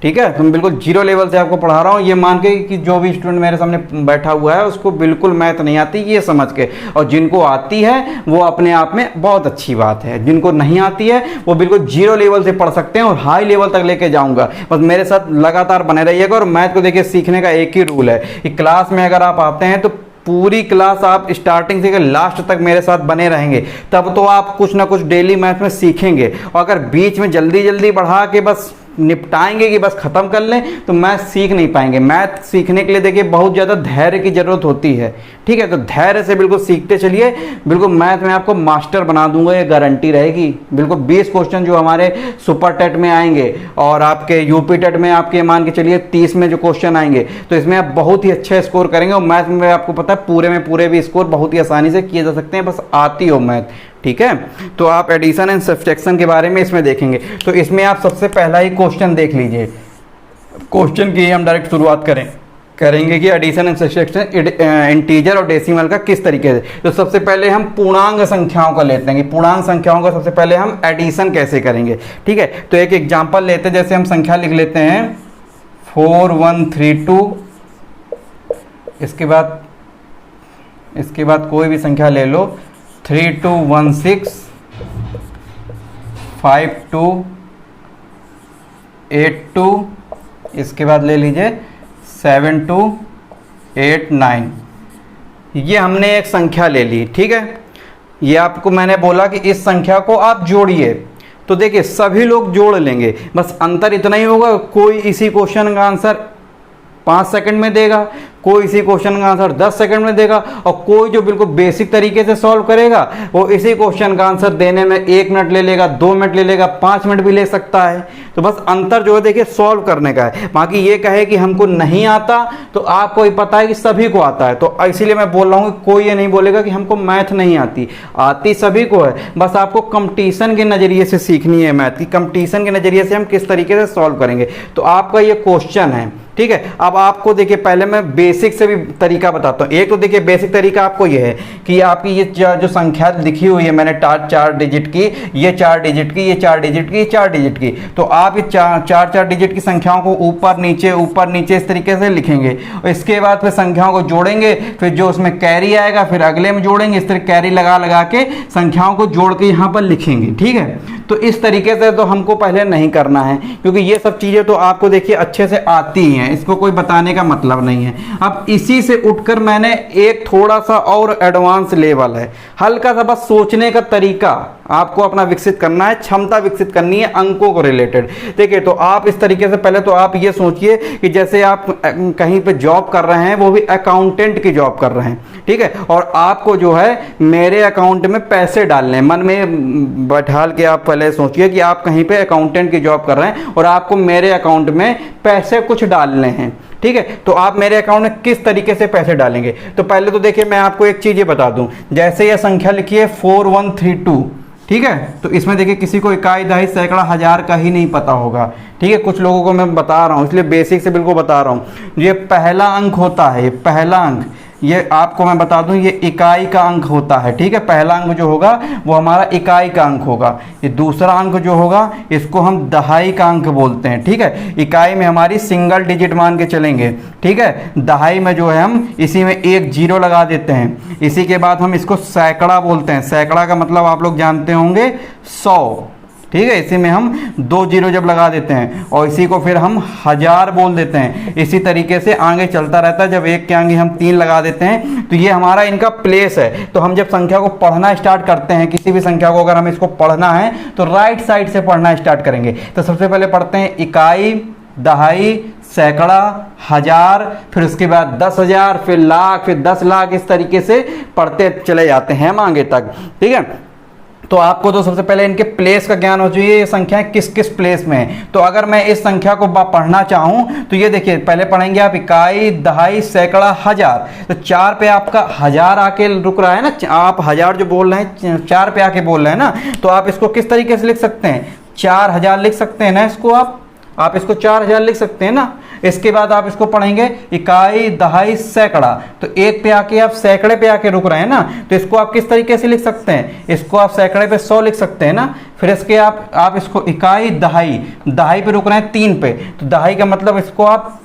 ठीक है, तो मैं बिल्कुल जीरो लेवल से आपको पढ़ा रहा हूँ, ये मान के कि जो भी स्टूडेंट मेरे सामने बैठा हुआ है उसको बिल्कुल मैथ नहीं आती, ये समझ के, और जिनको आती है वो अपने आप में बहुत अच्छी बात है, जिनको नहीं आती है वो बिल्कुल जीरो लेवल से पढ़ सकते हैं और हाई लेवल तक लेके जाऊँगा। बस मेरे साथ लगातार बने रहिएगा। और मैथ को देखिए सीखने का एक ही रूल है कि क्लास में अगर आप आते हैं तो पूरी क्लास आप स्टार्टिंग से लास्ट तक मेरे साथ बने रहेंगे, तब तो आप कुछ ना कुछ डेली मैथ में सीखेंगे। और अगर बीच में जल्दी जल्दी बढ़ा के बस निपटाएंगे कि बस खत्म कर लें तो मैथ सीख नहीं पाएंगे। मैथ सीखने के लिए देखिए बहुत ज़्यादा धैर्य की ज़रूरत होती है। ठीक है, तो धैर्य से बिल्कुल सीखते चलिए, बिल्कुल मैथ में आपको मास्टर बना दूंगा, ये गारंटी रहेगी। बिल्कुल 20 क्वेश्चन जो हमारे सुपर टेट में आएंगे और आपके यूपी टेट में आपके मान के चलिए 30 में जो क्वेश्चन आएंगे, तो इसमें आप बहुत ही अच्छे स्कोर करेंगे। और मैथ में आपको पता है पूरे में पूरे भी स्कोर बहुत ही आसानी से किए जा सकते हैं, बस आती हो मैथ। ठीक है, तो आप एडिशन एंड सब्सट्रैक्शन के बारे में इसमें देखेंगे। तो इसमें आप सबसे पहला ही क्वेश्चन देख लीजिए। क्वेश्चन की हम डायरेक्ट शुरुआत करेंगे कि एडिशन एंड सब्सट्रैक्शन इंटीजर और डेसिमल का किस तरीके से। तो सबसे पहले हम पूर्णांक संख्याओं का लेते हैं कि पूर्णांक संख्याओं का सबसे पहले हम एडिशन कैसे करेंगे। ठीक है, तो एक एग्जाम्पल लेते हैं, जैसे हम संख्या लिख लेते हैं 4132, इसके बाद कोई भी संख्या ले लो, 3216, 5282, इसके बाद ले लीजिए 7289। ये हमने एक संख्या ले ली। ठीक है, ये आपको मैंने बोला कि इस संख्या को आप जोड़िए, तो देखिए सभी लोग जोड़ लेंगे, बस अंतर इतना ही होगा, कोई इसी क्वेश्चन का आंसर 5 सेकंड में देगा, कोई इसी क्वेश्चन का आंसर 10 सेकंड में देगा, और कोई जो बिल्कुल बेसिक तरीके से सॉल्व करेगा वो इसी क्वेश्चन का आंसर देने में 1 मिनट ले लेगा, 2 मिनट ले लेगा, 5 मिनट भी ले सकता है। तो बस अंतर जो है देखिए सॉल्व करने का है। बाकी ये कहे कि हमको नहीं आता, तो आपको ही पता है कि सभी को आता है, तो इसीलिए मैं बोल रहा हूँ कि कोई ये नहीं बोलेगा कि हमको मैथ नहीं आती, आती सभी को है। बस आपको कंपटीशन के नज़रिए से सीखनी है मैथ की, कंपटीशन के नज़रिए से हम किस तरीके से सॉल्व करेंगे। तो आपका ये क्वेश्चन है। ठीक है, अब आपको देखिए पहले मैं बेसिक से भी तरीका बताता हूँ। एक तो देखिए बेसिक तरीका आपको ये है कि आपकी ये जो संख्या लिखी हुई है मैंने 4 डिजिट की, ये 4 डिजिट की, ये 4 डिजिट की, ये 4 डिजिट की, तो आप ये 4 डिजिट की संख्याओं को ऊपर नीचे इस तरीके से लिखेंगे। और इसके बाद फिर संख्याओं को जोड़ेंगे, फिर जो उसमें कैरी आएगा फिर अगले में जोड़ेंगे, इस तरह कैरी लगा के संख्याओं को जोड़ के यहाँ पर लिखेंगे। ठीक है, तो इस तरीके से तो हमको पहले नहीं करना है, क्योंकि ये सब चीज़ें तो आपको देखिए अच्छे से आती हैं, इसको कोई बताने का मतलब नहीं है। अब इसी से उठकर मैंने एक थोड़ा सा और एडवांस लेवल है, हल्का सा बस सोचने का तरीका आपको अपना विकसित करना है, क्षमता विकसित करनी है अंकों को रिलेटेड। देखिए, तो आप इस तरीके से पहले तो आप ये सोचिए कि जैसे आप कहीं पे जॉब कर रहे हैं, वो भी अकाउंटेंट की जॉब कर रहे हैं। ठीक है, और आपको जो है मेरे अकाउंट में पैसे डालने हैं, मन में बैठाल के आप पहले सोचिए कि आप कहीं पे अकाउंटेंट की जॉब कर रहे हैं और आपको मेरे अकाउंट में पैसे कुछ डालने हैं। ठीक है। तो आप मेरे अकाउंट में किस तरीके से पैसे डालेंगे, तो पहले तो देखिए मैं आपको एक चीज़ ये बता दूं, जैसे ये संख्या लिखी है 4132, ठीक है, तो इसमें देखिए किसी को इकाई, दहाई, सैकड़ा, हजार का ही नहीं पता होगा, ठीक है। कुछ लोगों को मैं बता रहा हूँ, इसलिए बेसिक से बिल्कुल बता रहा हूँ। ये पहला अंक होता है, ये पहला अंक, ये आपको मैं बता दूं ये इकाई का अंक होता है, ठीक है। पहला अंक जो होगा वो हमारा इकाई का अंक होगा। ये दूसरा अंक जो होगा इसको हम दहाई का अंक बोलते हैं, ठीक है। इकाई में हमारी सिंगल डिजिट मान के चलेंगे, ठीक है। दहाई में जो है हम इसी में एक जीरो लगा देते हैं। इसी के बाद हम इसको सैकड़ा बोलते हैं। सैकड़ा का मतलब आप लोग जानते होंगे 100, ठीक है। इसी में हम 2 जीरो जब लगा देते हैं और इसी को फिर हम हजार बोल देते हैं। इसी तरीके से आगे चलता रहता है। जब एक के आगे हम 3 लगा देते हैं तो ये हमारा इनका प्लेस है। तो हम जब संख्या को पढ़ना स्टार्ट करते हैं, किसी भी संख्या को अगर हम इसको पढ़ना है तो राइट साइड से पढ़ना स्टार्ट करेंगे। तो सबसे पहले पढ़ते हैं इकाई, दहाई, सैकड़ा, हजार, फिर उसके बाद 10,000, फिर लाख, फिर 10 लाख, इस तरीके से पढ़ते चले जाते हैं हम आगे तक, ठीक है। तो आपको तो सबसे पहले इनके प्लेस का ज्ञान हो चाहिए, ये संख्याएं किस किस प्लेस में है। तो अगर मैं इस संख्या को पढ़ना चाहूँ तो ये देखिए, पहले पढ़ेंगे आप इकाई, दहाई, सैकड़ा, हजार। तो 4 पे आपका हजार आके रुक रहा है ना, आप हजार जो बोल रहे हैं 4 पे आके बोल रहे हैं ना, तो आप इसको किस तरीके से लिख सकते हैं, 4000 लिख सकते हैं ना। इसको आप इसको 4000 लिख सकते हैं ना। इसके बाद आप इसको पढ़ेंगे इकाई, दहाई, सैकड़ा। तो 1 पे आके आप सैकड़े पे आके रुक रहे हैं ना, तो इसको आप किस तरीके से लिख सकते हैं, इसको आप सैकड़े पे 100 लिख सकते हैं ना। फिर इसके आप इसको इकाई, दहाई, दहाई पे रुक रहे हैं 3 पे, तो दहाई का मतलब इसको आप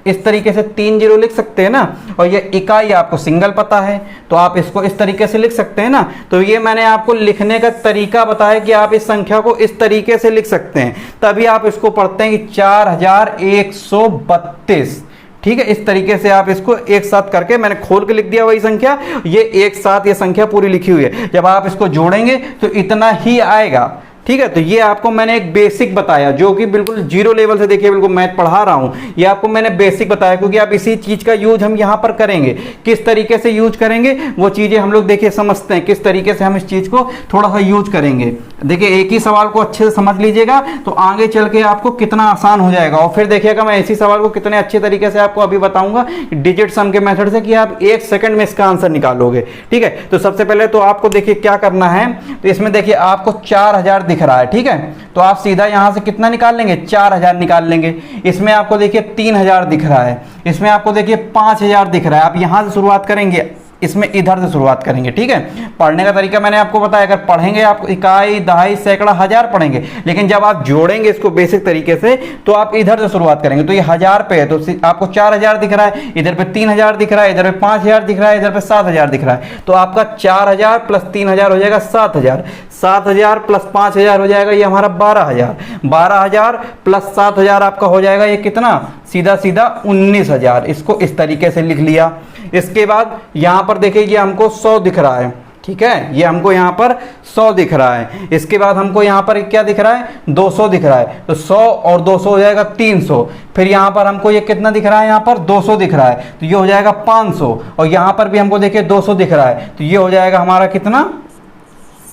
इस तरीके से 3 जीरो लिख सकते हैं ना। और ये इकाई आपको सिंगल पता है तो आप इसको इस तरीके से लिख सकते हैं ना। तो ये मैंने आपको लिखने का तरीका बताया कि आप इस संख्या को इस तरीके से लिख सकते हैं, तभी आप इसको पढ़ते हैं कि 4132, ठीक है। इस तरीके से आप इसको एक साथ करके, मैंने खोल के लिख दिया वही संख्या, ये एक साथ ये संख्या पूरी लिखी हुई है। जब आप इसको जोड़ेंगे तो इतना ही आएगा, ठीक है। तो ये आपको मैंने एक बेसिक बताया, जो कि बिल्कुल जीरो लेवल से, देखिए बिल्कुल मैथ पढ़ा रहा हूं, ये आपको मैंने बेसिक बताया, क्योंकि आप इसी चीज का यूज हम यहां पर करेंगे। किस तरीके से यूज करेंगे वो चीजें हम लोग देखिए समझते हैं, किस तरीके से हम इस चीज को थोड़ा सा यूज करेंगे। देखिए एक ही सवाल को अच्छे से समझ लीजिएगा तो आगे चल के आपको कितना आसान हो जाएगा। और फिर देखिएगा मैं इसी सवाल को कितने अच्छे तरीके से आपको अभी बताऊंगा डिजिट सम के मेथड से, कि आप 1 सेकंड में इसका आंसर निकालोगे, ठीक है। तो सबसे पहले तो आपको देखिए क्या करना है, तो इसमें देखिए आपको 4000 दिख रहा है, ठीक है। तो आप सीधा यहां से कितना निकाल लेंगे, 4000 निकाल लेंगे। इसमें आपको देखिए 3000 दिख रहा है, इसमें आपको देखिए 5000 दिख रहा है। आप यहां से शुरुआत करेंगे, इसमें इधर से शुरुआत करेंगे, ठीक है। पढ़ने का तरीका मैंने आपको बताया, अगर पढ़ेंगे आप इकाई, दहाई, सैकड़ा, हजार पढ़ेंगे, लेकिन जब आप जोड़ेंगे इसको बेसिक तरीके से तो आप इधर से शुरुआत करेंगे। तो ये 1000 पे है तो आपको 4000 दिख रहा है, इधर पे 3000 दिख रहा है, इधर पे 5000 दिख रहा है, इधर पे 7000 दिख रहा है। तो आपका 4000 प्लस 3000 हो जाएगा 7000, 7000 प्लस 5000 हो जाएगा ये हमारा 12000, 12000 प्लस 7000 आपका हो जाएगा ये कितना, सीधा सीधा 19000। इसको इस तरीके से लिख लिया। इसके बाद यहां पर देखिए ये हमको 100 दिख रहा है, ठीक है, ये हमको यहाँ पर 100 दिख रहा है। इसके बाद हमको यहाँ पर क्या दिख रहा है, 200 दिख रहा है। तो 100 और 200 हो जाएगा 300। फिर यहाँ पर हमको ये कितना दिख रहा है, यहाँ पर 200 दिख रहा है, तो ये हो जाएगा 500। और यहाँ पर भी हमको देखिए 200 दिख रहा है, तो ये हो जाएगा हमारा कितना,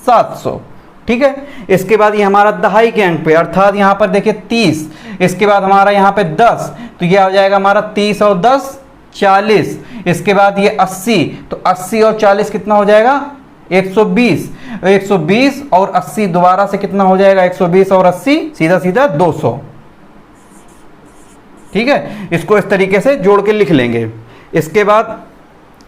700, ठीक है। इसके बाद ये हमारा दहाई के अंक पे, अर्थात यहाँ पर देखिए 30। इसके बाद हमारा यहाँ पे 10, तो ये हो जाएगा हमारा 30 और 10 40। इसके बाद ये 80, तो 80 और 40 कितना हो जाएगा, 120। 120 और 80 दोबारा से कितना हो जाएगा, 120 और 80 सीधा सीधा 200, ठीक है। इसको इस तरीके से जोड़ के लिख लेंगे। इसके बाद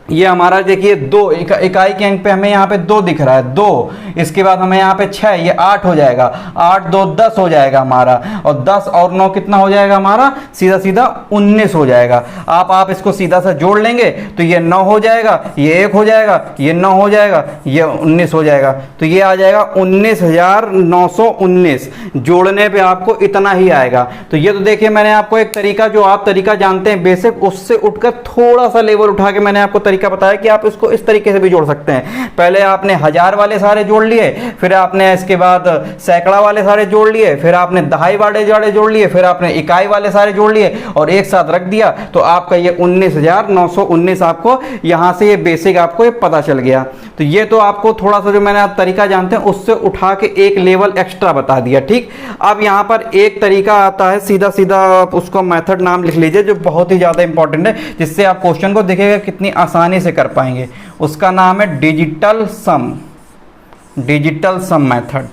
ये हमारा देखिए 2 इकाई के अंक पे हमें यहाँ पे 2 दिख रहा है, 2। इसके बाद हमें यहाँ पे 6, ये 8 हो जाएगा, 8 2 10 हो जाएगा हमारा, और 10 और 9 कितना हो जाएगा हमारा, सीधा सीधा 19 हो जाएगा। आप इसको सीधा सा जोड़ लेंगे तो ये 9 हो जाएगा, ये 1 हो जाएगा, ये 9 हो जाएगा, ये 19 हो जाएगा। तो ये आ जाएगा 19919। जोड़ने पे आपको इतना ही आएगा। तो ये तो देखिए मैंने आपको एक तरीका, जो आप तरीका जानते हैं बेसिक, उससे उठकर थोड़ा सा लेवल उठा के मैंने आपको तरीका बताया कि आप इसको इस तरीके से भी जोड़ सकते हैं। पहले आपने हजार वाले सारे जोड़ लिए, फिर आपने इसके बाद सैकड़ा वाले सारे जोड़ लिए, फिर आपने दहाई वाले जोड़ लिए, फिर आपने इकाई वाले सारे जोड़ लिए और एक साथ रख दिया। तो आपका ये 19919 आपको यहां से ये बेसिक आपको ये पता चल गया। तो ये तो आपको थोड़ा सा जो मैंने आप तरीका जानते हैं उससे उठा के एक लेवल एक्स्ट्रा बता दिया, ठीक। अब यहाँ पर एक तरीका आता है, सीधा सीधा आप उसको मेथड नाम लिख लीजिए, जो बहुत ही ज़्यादा इंपॉर्टेंट है, जिससे आप क्वेश्चन को देखिएगा कितनी आसानी से कर पाएंगे। उसका नाम है digital sum, digital sum method.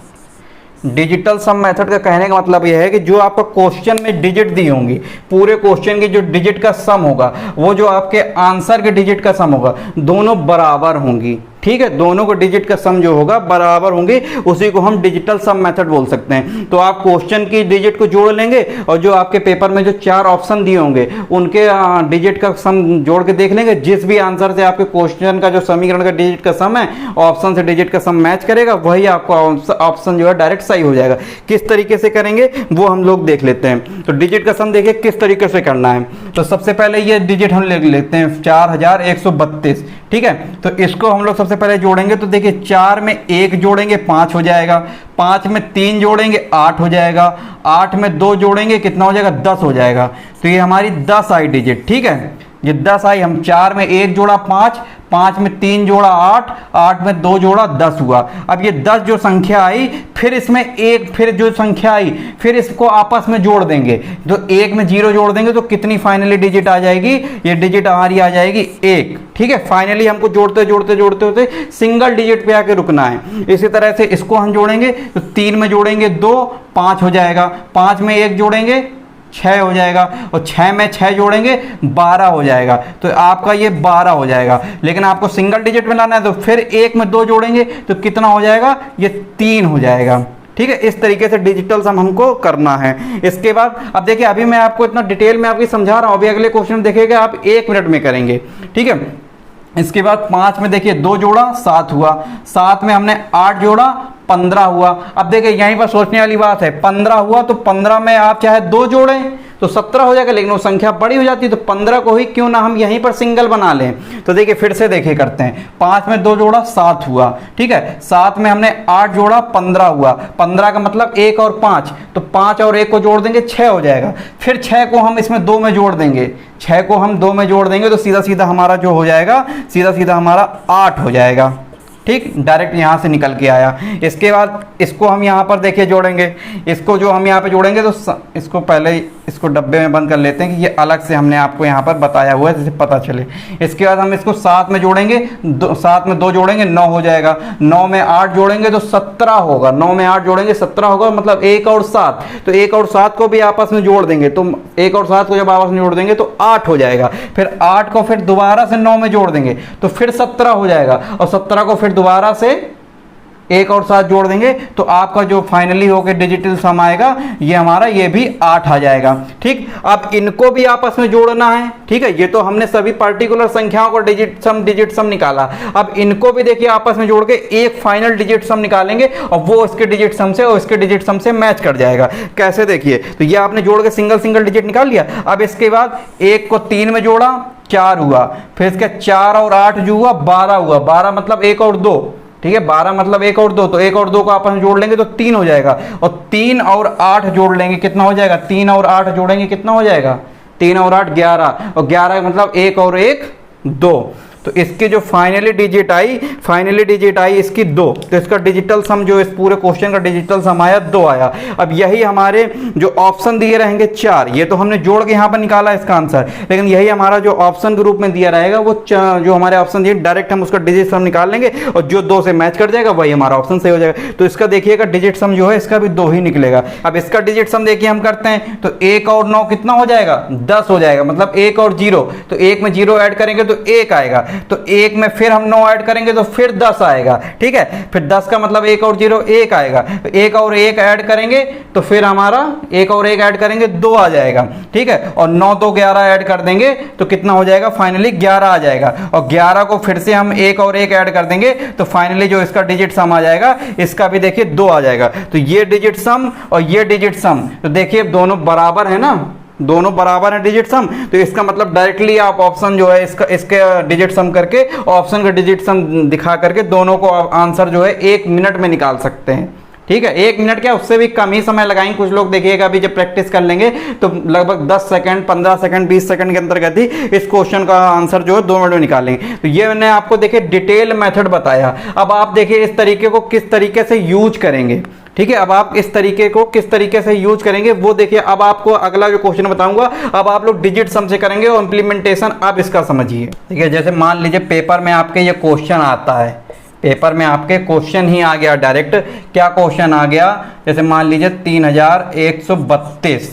Digital sum method का कहने का मतलब यह है कि जो आपका क्वेश्चन में डिजिट दी होंगी, पूरे क्वेश्चन की जो डिजिट का सम होगा, वो जो आपके आंसर के डिजिट का सम होगा, दोनों बराबर होंगी, ठीक है। दोनों को डिजिट का सम जो होगा बराबर होंगे, उसी को हम डिजिटल सम मेथड बोल सकते हैं। तो आप क्वेश्चन की डिजिट को जोड़ लेंगे और जो आपके पेपर में जो 4 ऑप्शन दिए होंगे उनके डिजिट का सम जोड़ के देख लेंगे। जिस भी आंसर से आपके क्वेश्चन का जो समीकरण का डिजिट का सम है, ऑप्शन से डिजिट का सम मैच करेगा, वही आपका ऑप्शन जो है डायरेक्ट सही हो जाएगा। किस तरीके से करेंगे वो हम लोग देख लेते हैं। तो डिजिट का सम देखिए किस तरीके से करना है। तो सबसे पहले ये डिजिट हम ले लेते हैं 4132, ठीक है। तो इसको हम लोग सबसे पहले जोड़ेंगे। तो देखिए 4 में 1 जोड़ेंगे 5 हो जाएगा, 5 में 3 जोड़ेंगे 8 हो जाएगा, 8 में 2 जोड़ेंगे कितना हो जाएगा 10 हो जाएगा। तो ये हमारी 10 आई डिजिट, ठीक है। ये 10 आई, हम 4 में 1 जोड़ा 5, 5 में 3 जोड़ा 8, 8 में 2 जोड़ा 10 हुआ। अब ये 10 जो संख्या आई, फिर इसमें एक फिर जो संख्या आई, फिर इसको आपस में जोड़ देंगे। तो 1 में 0 जोड़ देंगे तो कितनी फाइनली डिजिट आ जाएगी, ये डिजिट हमारी आ जाएगी 1, ठीक है। फाइनली हमको जोड़ते जोड़ते जोड़ते होते सिंगल डिजिट पे आके रुकना है। इसी तरह से इसको हम जोड़ेंगे तो 3 में जोड़ेंगे 2, 5 हो जाएगा, 5 में 1 जोड़ेंगे 6 हो जाएगा, और 6 में 6 जोड़ेंगे 12 हो जाएगा। तो आपका ये 12 हो जाएगा। लेकिन आपको सिंगल डिजिट में लाना है तो फिर 1 में 2 जोड़ेंगे तो कितना हो जाएगा, ये 3 हो जाएगा, ठीक है। इस तरीके से डिजिटल सम हमको करना है। इसके बाद अब देखिए, अभी मैं आपको इतना डिटेल में आपकी समझा रहा हूँ, अभी अगले क्वेश्चन देखिएगा आप 1 मिनट में करेंगे, ठीक है। इसके बाद 5 में देखिए 2 जोड़ा 7 हुआ, 7 में हमने 8 जोड़ा 15 हुआ। अब देखिए यहीं पर सोचने वाली बात है, 15 हुआ तो 15 में आप चाहे 2 जोड़ें तो 17 हो जाएगा, लेकिन वो संख्या बड़ी हो जाती है, तो 15 को ही क्यों ना हम यहीं पर सिंगल बना लें। तो देखिए फिर से देखिए करते हैं, 5 में 2 जोड़ा 7 हुआ, ठीक है। 7 में हमने 8 जोड़ा 15 हुआ, 15 का मतलब 1 और 5, तो 5 और 1 को जोड़ देंगे 6 हो जाएगा। फिर 6 को हम इसमें 2 में जोड़ देंगे, 6 को हम 2 में जोड़ देंगे तो सीधा सीधा हमारा जो हो जाएगा, सीधा सीधा हमारा 8 हो जाएगा, ठीक। डायरेक्ट यहाँ से निकल के आया। इसके बाद इसको हम यहाँ पर देखिए जोड़ेंगे, इसको जो हम यहाँ पे जोड़ेंगे तो इसको पहले इसको डब्बे में बंद कर लेते हैं कि ये अलग से हमने आपको यहाँ पर बताया हुआ है, जिससे पता चले। इसके बाद हम इसको 7 में जोड़ेंगे, 7 में 2 जोड़ेंगे 9 हो जाएगा, 9 में 8 जोड़ेंगे तो 17 होगा, 9 में 8 जोड़ेंगे 17 होगा, मतलब 1 और 7, तो 1 और 7 को भी आपस में जोड़ देंगे, तो 1 और 7 को जब आपस में जोड़ देंगे तो 8 हो जाएगा। फिर 8 को फिर दोबारा से 9 में जोड़ देंगे तो फिर 17 हो जाएगा, और 17 को फिर दोबारा से 1 और 7 जोड़ देंगे तो आपका जो फाइनली होकर डिजिटल सम आएगा ये हमारा, ये भी 8 आ जाएगा, ठीक। अब इनको भी आपस में जोड़ना है, ठीक है। ये तो हमने सभी पार्टिकुलर संख्याओं को डिजिट सम निकाला। अब इनको भी देखिए आपस में जोड़ के एक फाइनल डिजिट सम निकालेंगे और वो इसके डिजिट सम से और इसके डिजिट सम से मैच कर जाएगा। कैसे, देखिए, तो ये आपने जोड़ के सिंगल सिंगल डिजिट निकाल लिया। अब इसके बाद 1 को 3 में जोड़ा 4 हुआ, फिर इसके 4 और 8 जो हुआ 12 हुआ, 12 मतलब 1 और 2, ठीक है। 12 मतलब 1 और 2, तो 1 और 2 को आपस में जोड़ लेंगे तो 3 हो जाएगा, और 3 और 8 जोड़ लेंगे कितना हो जाएगा, 3 और 8 जोड़ेंगे कितना हो जाएगा, 3 और 8 11, और 11 मतलब 1 और 1 2। तो इसकी जो फाइनली डिजिट आई इसकी 2, तो इसका डिजिटल सम जो इस पूरे क्वेश्चन का डिजिटल सम आया 2 आया। अब यही हमारे जो ऑप्शन दिए रहेंगे 4, ये तो हमने जोड़ के यहाँ पर निकाला इसका आंसर, लेकिन यही हमारा जो ऑप्शन के रूप में दिया रहेगा वो जो हमारे ऑप्शन दिए डायरेक्ट हम उसका डिजिट सम निकाल लेंगे, और जो 2 से मैच कर जाएगा वही हमारा ऑप्शन सही हो जाएगा। तो इसका देखिएगा डिजिट सम जो है इसका भी 2 ही निकलेगा। अब इसका डिजिट सम देखिए हम करते हैं, तो 1 और 9 कितना हो जाएगा, 10 हो जाएगा, मतलब 1 और 0, तो 1 में 0 ऐड करेंगे तो 1 आएगा, तो 1 में फिर हम 9 ऐड करेंगे तो फिर 10 आएगा, ठीक है। फिर 10 का मतलब 1 और 0 1 आएगा, तो 1 और 1 ऐड करेंगे तो फिर हमारा 1 और 1 ऐड करेंगे 2 आ जाएगा, ठीक है। और 9 तो 11 ऐड कर देंगे तो कितना हो जाएगा, फाइनली 11 आ जाएगा, और 11 को फिर से हम 1 और 1 ऐड कर देंगे तो फाइनली जो इसका डिजिट सम आ जाएगा इसका भी देखिए 2 आ जाएगा। तो ये डिजिट सम और ये डिजिट सम, तो देखिए दोनों बराबर है ना, दोनों बराबर है डिजिट सम, तो इसका मतलब डायरेक्टली आप ऑप्शन जो है इसके डिजिट सम करके ऑप्शन का डिजिट सम दिखा करके दोनों को आंसर जो है 1 मिनट में निकाल सकते हैं, ठीक है, 1 मिनट क्या उससे भी कम ही समय लगाएंगे कुछ लोग। देखिएगा अभी जब प्रैक्टिस कर लेंगे तो लगभग 10 सेकंड 15 सेकंड 20 सेकंड के अंतर्गत ही इस क्वेश्चन का आंसर जो है 2 मिनट में निकालेंगे। तो ये मैंने आपको देखिए डिटेल मेथड बताया। अब आप देखिए इस तरीके को किस तरीके से यूज करेंगे, ठीक है। अब आप इस तरीके को किस तरीके से यूज करेंगे वो देखिए। अब आपको अगला जो क्वेश्चन बताऊंगा अब आप लोग डिजिट सम से करेंगे और इंप्लीमेंटेशन आप इसका समझिए, ठीक है। जैसे मान लीजिए पेपर में आपके ये क्वेश्चन आता है, पेपर में आपके क्वेश्चन ही आ गया डायरेक्ट। क्या क्वेश्चन आ गया, जैसे मान लीजिए 3132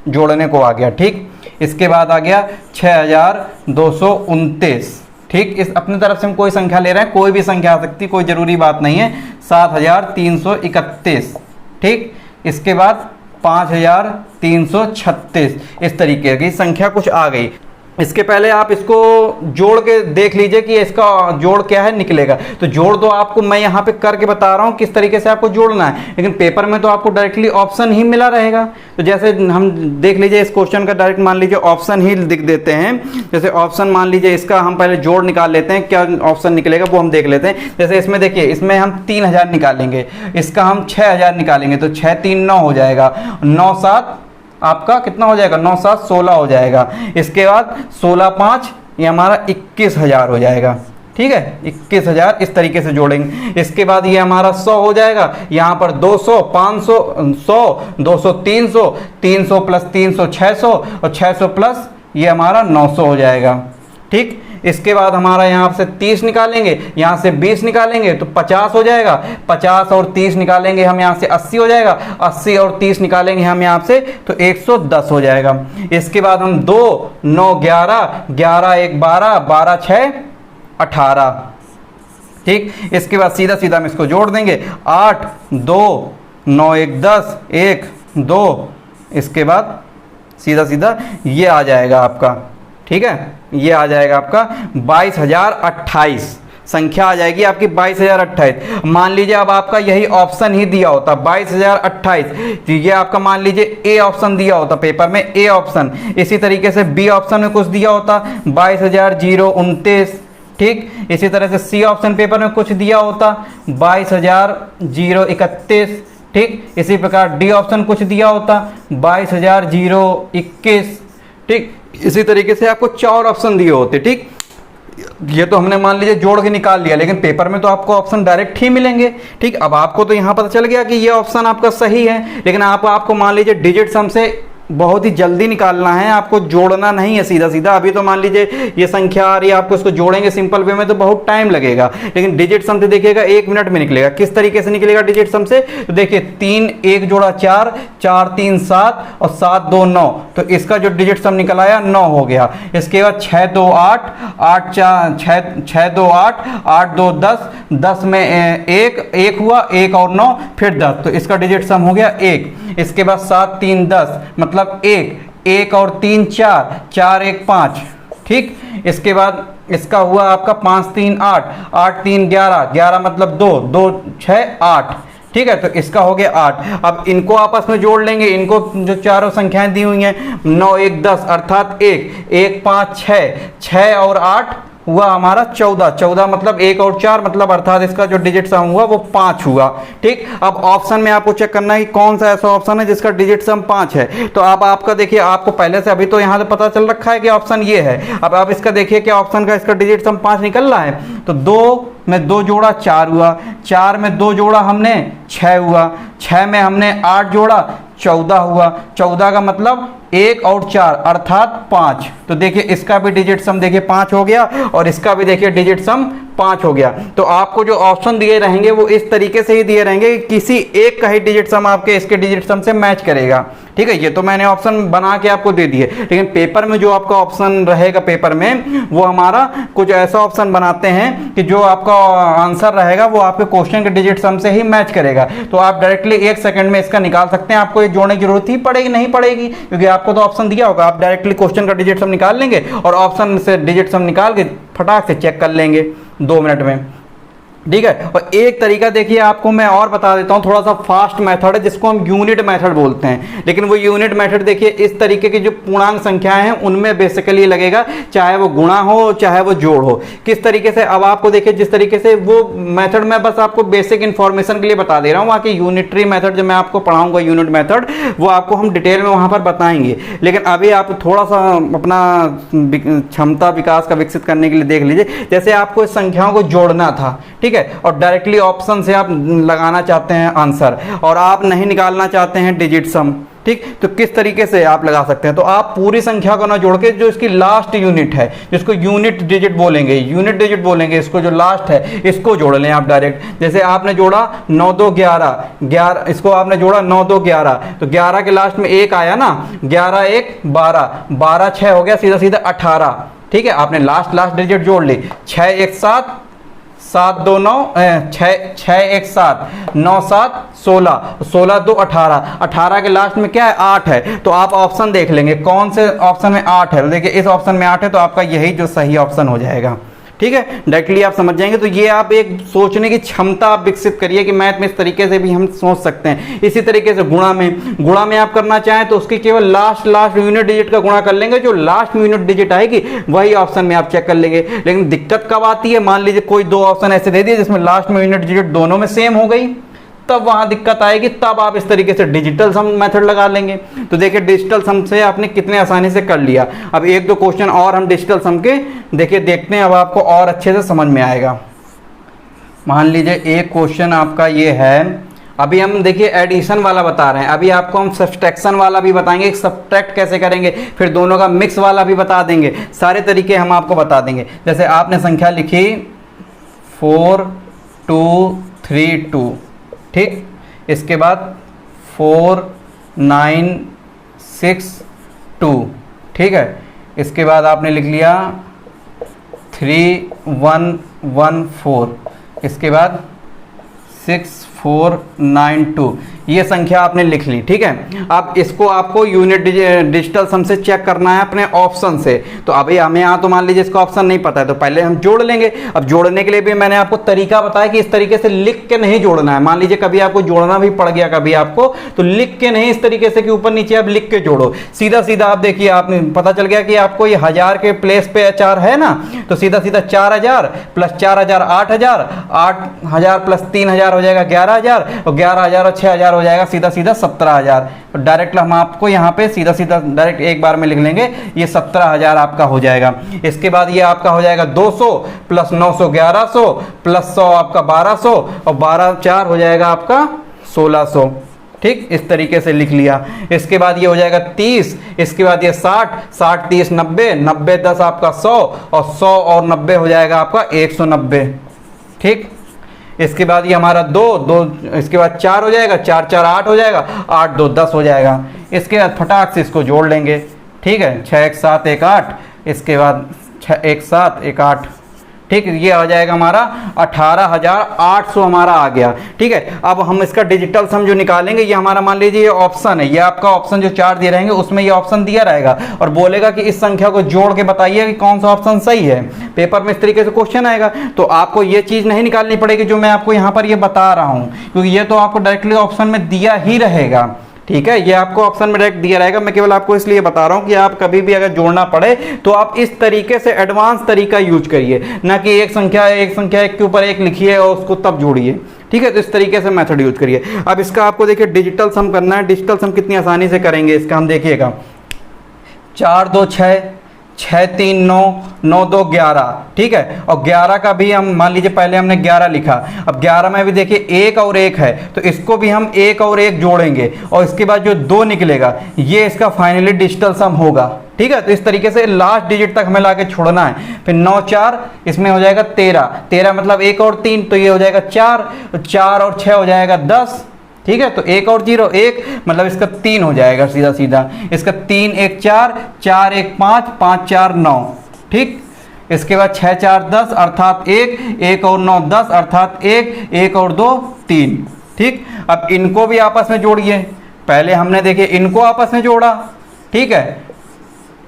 जोड़ने को आ गया, ठीक। इसके बाद आ गया 6229, ठीक। इस अपनी तरफ से हम कोई संख्या ले रहे हैं, कोई भी संख्या आ सकती, कोई जरूरी बात नहीं है। 7331, ठीक। इसके बाद 5336, इस तरीके की संख्या कुछ आ गई। इसके पहले आप इसको जोड़ के देख लीजिए कि इसका जोड़ क्या है निकलेगा। तो जोड़ तो आपको मैं यहाँ पे करके बता रहा हूँ किस तरीके से आपको जोड़ना है, लेकिन पेपर में तो आपको डायरेक्टली ऑप्शन ही मिला रहेगा। तो जैसे हम देख लीजिए इस क्वेश्चन का डायरेक्ट मान लीजिए ऑप्शन ही लिख देते हैं। जैसे ऑप्शन मान लीजिए इसका हम पहले जोड़ निकाल लेते हैं, क्या ऑप्शन निकलेगा वो हम देख लेते हैं। जैसे इसमें देखिए इसमें हम 3000 निकालेंगे, इसका हम 6000 निकालेंगे तो 6 3 9 हो जाएगा, 9 7 आपका कितना हो जाएगा, 9 7 16 हो जाएगा। इसके बाद 16 5 ये हमारा 21000 हो जाएगा, ठीक है। 21000 इस तरीके से जोड़ेंगे। इसके बाद ये हमारा 100 हो जाएगा, यहाँ पर 200 500 100 200 300 300 प्लस 300 600 और 600 प्लस ये हमारा 900 हो जाएगा, ठीक। इसके बाद हमारा यहाँ से 30 निकालेंगे, यहाँ से 20 निकालेंगे तो 50 हो जाएगा, 50 और 30 निकालेंगे हम यहाँ से 80 हो जाएगा, 80 और 30 निकालेंगे हम यहाँ से तो 110 हो जाएगा। इसके बाद हम 2 9 11 11 1 12 12 6 18, ठीक। इसके बाद सीधा सीधा हम इसको जोड़ देंगे, 8 2 9 1 10 1 2, इसके बाद सीधा सीधा ये आ जाएगा आपका, ठीक है। ये आ जाएगा आपका 22028, संख्या आ जाएगी आपकी 22028। मान लीजिए अब आपका यही ऑप्शन ही दिया होता 22028, तो ये आपका मान लीजिए ए ऑप्शन दिया होता पेपर में, ए ऑप्शन। इसी तरीके से बी ऑप्शन में कुछ दिया होता 22029, ठीक। इसी तरह से सी ऑप्शन पेपर में कुछ दिया होता 22031, ठीक। इसी प्रकार डी ऑप्शन कुछ दिया होता 22021, ठीक। इसी तरीके से आपको 4 ऑप्शन दिए होते, ठीक। ये तो हमने मान लीजिए जोड़ के निकाल लिया, लेकिन पेपर में तो आपको ऑप्शन डायरेक्ट ही मिलेंगे, ठीक। अब आपको तो यहाँ पता चल गया कि ये ऑप्शन आपका सही है, लेकिन आपको मान लीजिए डिजिट सम से बहुत ही जल्दी निकालना है, आपको जोड़ना नहीं है सीधा सीधा। अभी तो मान लीजिए ये संख्या आ रही है, आपको इसको जोड़ेंगे सिंपल वे में तो बहुत टाइम लगेगा, लेकिन डिजिट सम से देखिएगा 1 मिनट में निकलेगा। किस तरीके से निकलेगा डिजिट सम से, तो देखिए 3 1 जोड़ा 4 4 3 7 और 7 2 9, तो इसका जो डिजिट सम निकल आया 9 हो गया। इसके बाद 6 2 8 8 4 6 2 8 8 2 10 10 में 1 हुआ, 1 और 9 फिर 10, तो इसका डिजिट सम हो गया 1। इसके बाद 7 3 10 मतलब 1 और 3 4 4 1 5, ठीक। इसके बाद इसका हुआ आपका 5 3 8 8 3 11 11 मतलब 2 2 6 8, ठीक है। तो इसका हो गया 8। अब इनको आपस में जोड़ लेंगे, इनको जो चारों संख्याएं दी हुई हैं 9 1 10 अर्थात 1 1 5 6 और 8 हुआ हमारा 14 14 मतलब 1 और 4 मतलब अर्थात इसका जो डिजिट सम हुआ वो 5 हुआ, ठीक। अब ऑप्शन में आपको चेक करना है कि कौन सा ऐसा ऑप्शन है जिसका डिजिट सम 5 है। तो अब आपका देखिए आपको पहले से अभी तो यहाँ से पता चल रखा है कि ऑप्शन ये है। अब आप इसका देखिए कि ऑप्शन का इसका डिजिट सम 5 निकल रहा है, तो 2 में 2 जोड़ा 4 हुआ, 4 में 2 जोड़ा हमने 6 हुआ, 6 में हमने 8 जोड़ा 14 हुआ, 14 का मतलब 1 और 4 अर्थात 5। तो देखिए इसका भी डिजिट सम देखिए 5 हो गया और इसका भी देखिए डिजिट सम 5 हो गया। तो आपको जो ऑप्शन दिए रहेंगे वो इस तरीके से ही दिए रहेंगे कि किसी एक का ही डिजिट सम आपके इसके डिजिट सम से मैच करेगा, ठीक है। ये तो मैंने ऑप्शन बना के आपको दे दिए, लेकिन पेपर में जो आपका ऑप्शन रहेगा पेपर में वो हमारा कुछ ऐसा ऑप्शन बनाते हैं कि जो आपका आंसर रहेगा वो आपके क्वेश्चन के डिजिट सम से ही मैच करेगा। तो आप डायरेक्टली 1 सेकंड में इसका निकाल सकते हैं, आपको ये जोड़ने की जरूरत ही पड़ेगी नहीं पड़ेगी, क्योंकि आपको तो ऑप्शन दिया होगा। आप डायरेक्टली क्वेश्चन का डिजिट सम निकाल लेंगे और ऑप्शन से डिजिट सम निकाल के फटाक से चेक कर लेंगे 2 मिनट में। ठीक है। और एक तरीका देखिए आपको मैं और बता देता हूँ, थोड़ा सा फास्ट मेथड है जिसको हम यूनिट मेथड बोलते हैं, लेकिन वो यूनिट मेथड देखिए इस तरीके की जो पूर्णांक संख्याएं हैं उनमें बेसिकली लगेगा, चाहे वो गुणा हो चाहे वो जोड़ हो। किस तरीके से, अब आपको देखिए जिस तरीके से वो मेथड मैं बस आपको बेसिक इन्फॉर्मेशन के लिए बता दे रहा हूँ, बाकी यूनिटरी मेथड जो मैं आपको पढ़ाऊंगा यूनिट मेथड वो आपको हम डिटेल में वहाँ पर बताएंगे। लेकिन अभी आप थोड़ा सा अपना क्षमता विकास का विकसित करने के लिए देख लीजिए, जैसे आपको इस संख्याओं को जोड़ना था, ठीक है, और डायरेक्टली ऑप्शन से आप लगाना चाहते हैं आंसर, और आप नहीं निकालना चाहते हैं डिजिट सम, ठीक, तो किस तरीके से आप लगा सकते हैं। तो आप पूरी संख्या को ना जोड़ के जो इसकी लास्ट यूनिट है, जिसको यूनिट डिजिट बोलेंगे, यूनिट डिजिट बोलेंगे, इसको जो लास्ट है इसको जोड़ लें आप डायरेक्ट। जैसे आपने जोड़ा 9 2 11, 11 इसको आपने जोड़ा 9 2 11, तो 11 के लास्ट में 1 आया ना, 11 1 12, 12 6 हो गया, सीधा सीधा 18, ठीक है, आपने लास्ट डिजिट जोड़ ली। 6 1 7, 7 2 9, 6 1 7, 9 7 16, 16 2 18, 18 के लास्ट में क्या है 8 है, तो आप ऑप्शन देख लेंगे कौन से ऑप्शन में 8 है, तो देखिए इस ऑप्शन में 8 है, तो आपका यही जो सही ऑप्शन हो जाएगा, ठीक है, डायरेक्टली आप समझ जाएंगे। तो ये आप एक सोचने की क्षमता आप विकसित करिए कि मैथ में इस तरीके से भी हम सोच सकते हैं। इसी तरीके से गुणा में आप करना चाहें तो उसकी केवल लास्ट यूनिट डिजिट का गुणा कर लेंगे, जो लास्ट यूनिट डिजिट आएगी वही ऑप्शन में आप चेक कर लेंगे। लेकिन दिक्कत कब आती है, मान लीजिए कोई दो ऑप्शन ऐसे दे दिए जिसमें लास्ट में यूनिट डिजिट दोनों में सेम हो गई, तब वहां दिक्कत आएगी, तब आप इस तरीके से डिजिटल सम मेथड लगा लेंगे। तो देखिए डिजिटल सम से आपने कितने आसानी से कर लिया। अब एक दो क्वेश्चन और हम डिजिटल सम के देखिए देखते हैं, अब आपको और अच्छे से समझ में आएगा। मान लीजिए एक क्वेश्चन आपका ये है, अभी हम देखिए एडिशन वाला बता रहे हैं, अभी आपको हम सब्सट्रैक्शन वाला भी बताएंगे, सब्सट्रैक्ट कैसे करेंगे, फिर दोनों का मिक्स वाला भी बता देंगे, सारे तरीके हम आपको बता देंगे। जैसे आपने संख्या लिखी 4 2 3 2, ठीक, इसके बाद 4 9 6 2, ठीक है, इसके बाद आपने लिख लिया 3 1 1 4, इसके बाद 6 4 9 2, ये संख्या आपने लिख ली, ठीक है। अब इसको आपको यूनिट डिजिटल सम से चेक करना है अपने ऑप्शन से। तो अभी हमें यहाँ तो मान लीजिए इसका ऑप्शन नहीं पता है, तो पहले हम जोड़ लेंगे। अब जोड़ने के लिए भी मैंने आपको तरीका बताया कि इस तरीके से लिख के नहीं जोड़ना है। मान लीजिए कभी आपको जोड़ना भी पड़ गया कभी आपको, तो लिख के नहीं, इस तरीके से कि ऊपर नीचे आप लिख के जोड़ो, सीधा सीधा आप देखिए, आपने पता चल गया कि आपको ये 1000 के प्लेस पे 4 है ना, तो सीधा सीधा 4000 प्लस 4000 8000, 8000 प्लस 3000 हो जाएगा 11000, और 11000 और 6000 हो जाएगा सीधा सीधा 17000। तो डायरेक्ट हम आपको यहाँ पे सीधा सीधा डायरेक्ट एक बार में लिख लेंगे, ये 17000 आपका हो जाएगा। इसके बाद ये आपका हो जाएगा 200 प्लस 900 1100 प्लस 100 आपका 1200, और 12 4 हो जाएगा आपका 1600, ठीक, इस तरीके से लिख लिया। इसके बाद ये हो जाएगा 30, इसके बाद ये 60 60 30 90 90 10 आपका 100, और 100 और 90 हो जाएगा आपका 190, ठीक। इसके बाद ये हमारा 2 इसके बाद 4 हो जाएगा, 4 4 8 हो जाएगा, 8 2 10 हो जाएगा। इसके बाद फटाक से इसको जोड़ लेंगे, ठीक है, 6 1 7 1 8, इसके बाद 6 1 7 1 8, ठीक, ये आ जाएगा हमारा 18800 हमारा आ गया, ठीक है। अब हम इसका डिजिटल सम जो निकालेंगे, ये हमारा मान लीजिए ये ऑप्शन है, ये आपका ऑप्शन जो 4 दिए रहेंगे उसमें ये ऑप्शन दिया रहेगा, और बोलेगा कि इस संख्या को जोड़ के बताइए कि कौन सा ऑप्शन सही है। पेपर में इस तरीके से क्वेश्चन आएगा, तो आपको ये चीज़ नहीं निकालनी पड़ेगी जो मैं आपको यहाँ पर ये बता रहा हूँ, क्योंकि ये तो आपको डायरेक्टली ऑप्शन में दिया ही रहेगा, ठीक है, ये आपको ऑप्शन में डायरेक्ट दिया रहेगा। मैं केवल आपको इसलिए बता रहा हूँ कि आप कभी भी अगर जोड़ना पड़े तो आप इस तरीके से एडवांस तरीका यूज करिए, ना कि एक संख्या एक के ऊपर एक लिखिए और उसको तब जोड़िए, ठीक है। तो इस तरीके से मेथड यूज करिए। अब इसका आपको देखिए डिजिटल सम करना है। डिजिटल सम कितनी आसानी से करेंगे इसका हम देखिएगा, 4 2 6 6 3 9 9 2 11, ठीक है, और 11 का भी हम मान लीजिए पहले हमने 11 लिखा, अब 11 में भी देखिए 1 और 1 है, तो इसको भी हम 1 और 1 जोड़ेंगे, और इसके बाद जो 2 निकलेगा ये इसका फाइनली डिजिटल सम होगा, ठीक है। तो इस तरीके से लास्ट डिजिट तक हमें लाके छोड़ना है। फिर 9 4 इसमें हो जाएगा 13, 13 मतलब 1 और 3, तो ये हो जाएगा 4, 4 और 6 हो जाएगा 10, ठीक है। तो 1 और 0 1 मतलब इसका 3 हो जाएगा सीधा सीधा, इसका 3 1 4 4 1 5 5 4 9, ठीक। इसके बाद 6 4 10 अर्थात 1 1 और 9 10 अर्थात 1 1 और 2 3, ठीक। अब इनको भी आपस में जोड़िए, पहले हमने देखिए इनको आपस में जोड़ा, ठीक है,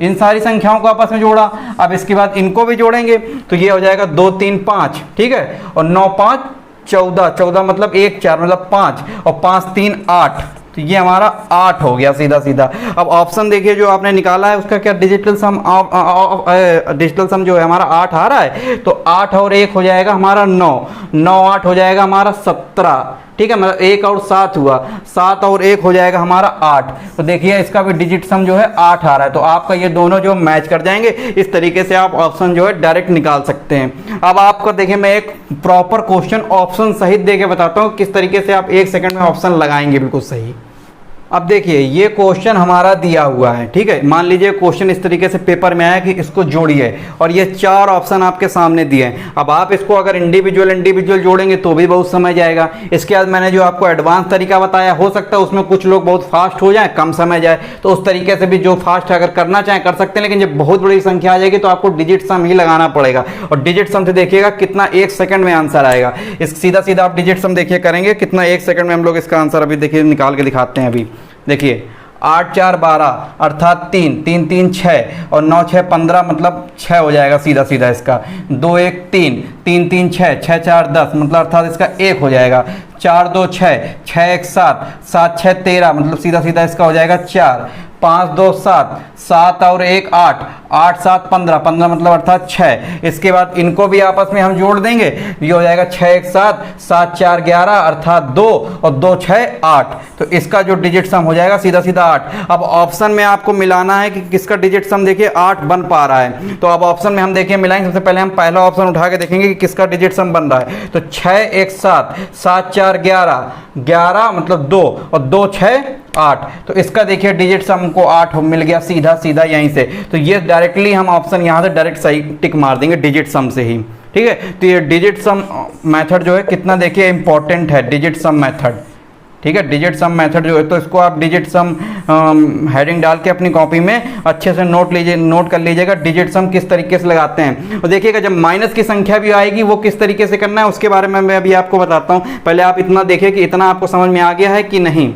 इन सारी संख्याओं को आपस में जोड़ा। अब इसके बाद इनको भी जोड़ेंगे तो ये हो जाएगा 2 3 5, ठीक है, और 9 5 14, 14 मतलब 1 4 मतलब 5, और 5 3 8, तो ये हमारा 8 हो गया सीधा सीधा। अब ऑप्शन देखिए जो आपने निकाला है उसका क्या डिजिटल सम जो है हमारा 8 आ रहा है, तो 8 और 1 हो जाएगा हमारा 9, 9 8 हो जाएगा हमारा 17, ठीक है, मतलब 1 और 7 हुआ, 7 और 1 हो जाएगा हमारा 8। तो देखिए इसका भी डिजिट सम जो है 8 आ रहा है, तो आपका ये दोनों जो मैच कर जाएंगे, इस तरीके से आप ऑप्शन जो है डायरेक्ट निकाल सकते हैं। अब आपको देखिए मैं एक प्रॉपर क्वेश्चन ऑप्शन सहित दे के बताता हूँ किस तरीके से आप 1 सेकंड में ऑप्शन लगाएंगे बिल्कुल सही। अब देखिए ये क्वेश्चन हमारा दिया हुआ है, ठीक है, मान लीजिए क्वेश्चन इस तरीके से पेपर में आया कि इसको जोड़िए, और ये 4 ऑप्शन आपके सामने दिए हैं। अब आप इसको अगर इंडिविजुअल जोड़ेंगे तो भी बहुत समय जाएगा। इसके बाद मैंने जो आपको एडवांस तरीका बताया, हो सकता है उसमें कुछ लोग बहुत फास्ट हो जाए, कम समय जाए, तो उस तरीके से भी जो फास्ट अगर करना चाहें कर सकते हैं, लेकिन जब बहुत बड़ी संख्या आ जाएगी तो आपको डिजिट सम ही लगाना पड़ेगा, और डिजिट सम से देखिएगा कितना 1 सेकंड में आंसर आएगा। इस सीधा सीधा आप डिजिट सम देखिए करेंगे कितना 1 सेकंड में हम लोग इसका आंसर अभी देखिए निकाल के दिखाते हैं। अभी देखिए 8 4 12 अर्थात 3 3 3 6, और 9 6 15 मतलब 6 हो जाएगा सीधा सीधा इसका। 2 1 3 3 3 6 6 4 10 मतलब अर्थात इसका 1 हो जाएगा। 4 2 6 6 1 7 7 6 13 मतलब सीधा सीधा इसका हो जाएगा 4। 5 2 7 7 और 1 8 8 7 15 15 मतलब अर्थात 6। इसके बाद इनको भी आपस में हम जोड़ देंगे, ये हो जाएगा 6 1 7 7 4 11 अर्थात 2, और 2 6 8, तो इसका जो डिजिट सम हो जाएगा सीधा सीधा 8। अब ऑप्शन में आपको मिलाना है कि किसका डिजिट सम देखिए 8 बन पा रहा है, तो अब ऑप्शन में हम देखिए मिलाएंगे। सबसे पहले हम पहला ऑप्शन उठा के देखेंगे कि किसका डिजिट सम बन रहा है, तो 6 1 7 7 4 11 11 मतलब 2, और 2 6 8, तो इसका देखिए डिजिट सम को 8 मिल गया सीधा सीधा यहीं से। तो ये डायरेक्टली हम ऑप्शन यहाँ से डायरेक्ट सही टिक मार देंगे डिजिट सम से ही, ठीक है। तो ये डिजिट सम मेथड जो है कितना देखिए इंपॉर्टेंट है, डिजिट सम मेथड, ठीक है। डिजिट सम मेथड जो है, तो इसको आप डिजिट सम हेडिंग डाल के अपनी कॉपी में अच्छे से नोट कर लीजिएगा डिजिट सम किस तरीके से लगाते हैं। और देखिएगा जब माइनस की संख्या भी आएगी वो किस तरीके से करना है उसके बारे में मैं अभी आपको बताता हूँ। पहले आप इतना देखिए कि इतना आपको समझ में आ गया है कि नहीं।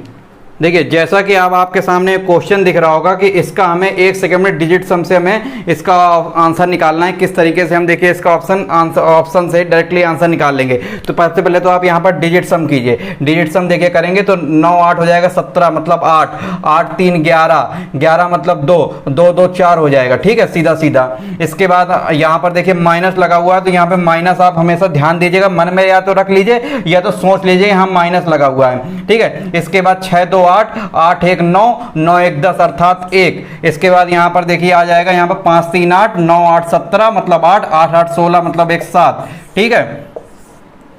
देखिए जैसा कि अब आपके सामने एक क्वेश्चन दिख रहा होगा कि इसका हमें 1 सेकंड में डिजिट सम से हमें इसका आंसर निकालना है। किस तरीके से हम देखिए इसका ऑप्शन से डायरेक्टली आंसर निकाल लेंगे। तो सबसे पहले तो आप यहाँ पर डिजिट सम कीजिए। डिजिट सम देखिए करेंगे तो 9 8 हो जाएगा 17 मतलब 8, 8 3 11, 11 मतलब 2, 2 2 4 हो जाएगा, ठीक है, सीधा सीधा। इसके बाद यहाँ पर देखिए माइनस लगा हुआ है, तो यहाँ पे माइनस आप हमेशा ध्यान दीजिएगा, मन में या तो रख लीजिए या तो सोच लीजिए यहाँ माइनस लगा हुआ है, ठीक है। इसके बाद 6 2 8 8 1 9 9 1 10 अर्थात 1। इसके बाद यहाँ पर देखिए आ जाएगा यहाँ पर 5 3 8 9 8 17 मतलब 8, 8 8 16 मतलब 1 7, ठीक है।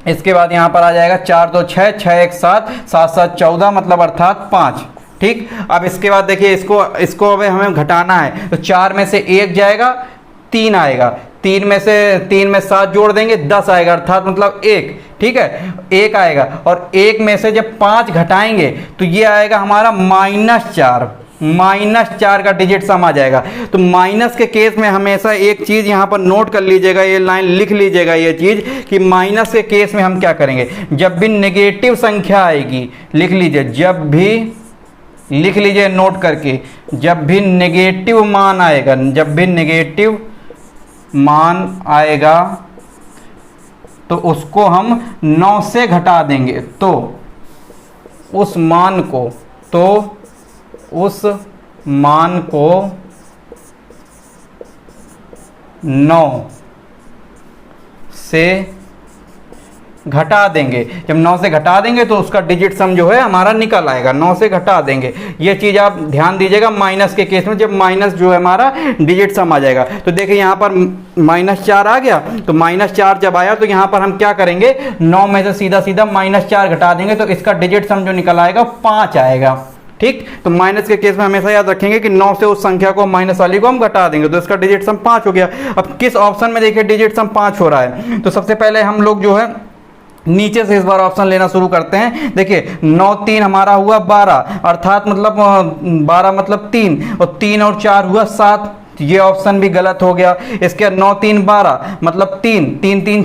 इसके बाद यहाँ पर आ जाएगा 4 2 6 6 1 7 7 7 14 मतलब अर्थात 5, ठीक। अब इसके बाद देखिए इसको अब हमें घटाना है, तो 4 में से 1 जाएगा 3 आएगा, 3 में 7 जोड़ देंगे 10 आएगा अर्थात मतलब 1, ठीक है, 1 आएगा। और 1 में से जब 5 घटाएंगे तो ये आएगा हमारा -4 का डिजिट सम आ जाएगा। तो माइनस के केस में हमेशा एक चीज़ यहाँ पर नोट कर लीजिएगा, ये लाइन लिख लीजिएगा ये चीज़ कि माइनस के केस में हम क्या करेंगे, जब भी नेगेटिव संख्या आएगी, लिख लीजिए, जब भी लिख लीजिए नोट करके, जब भी नेगेटिव मान आएगा, जब भी नेगेटिव मान आएगा तो उसको हम 9 से घटा देंगे, तो उस मान को 9 से घटा देंगे। जब 9 से घटा देंगे तो उसका डिजिट सम जो है हमारा निकल आएगा, 9 से घटा देंगे। ये चीज़ आप ध्यान दीजिएगा माइनस के केस में, जब माइनस जो है हमारा डिजिट सम आ जाएगा। तो देखिए यहाँ पर -4 आ गया, तो -4 जब आया तो यहाँ पर हम क्या करेंगे, 9 में से सीधा सीधा -4 घटा देंगे, तो इसका डिजिट सम जो निकल आएगा 5 आएगा, ठीक। तो माइनस के केस में हमेशा याद रखेंगे कि 9 से उस संख्या को माइनस वाली को हम घटा देंगे, तो इसका डिजिट सम 5 हो गया। अब किस ऑप्शन में देखिए डिजिट सम 5 हो रहा है, तो सबसे पहले हम लोग जो है नीचे से इस बार ऑप्शन लेना शुरू करते हैं। देखिए 9 3 हमारा हुआ 12 अर्थात मतलब 12 मतलब 3, और 3 और 4 हुआ 7, ये ऑप्शन भी गलत हो गया। इसके 9 3 12 मतलब 3 3 3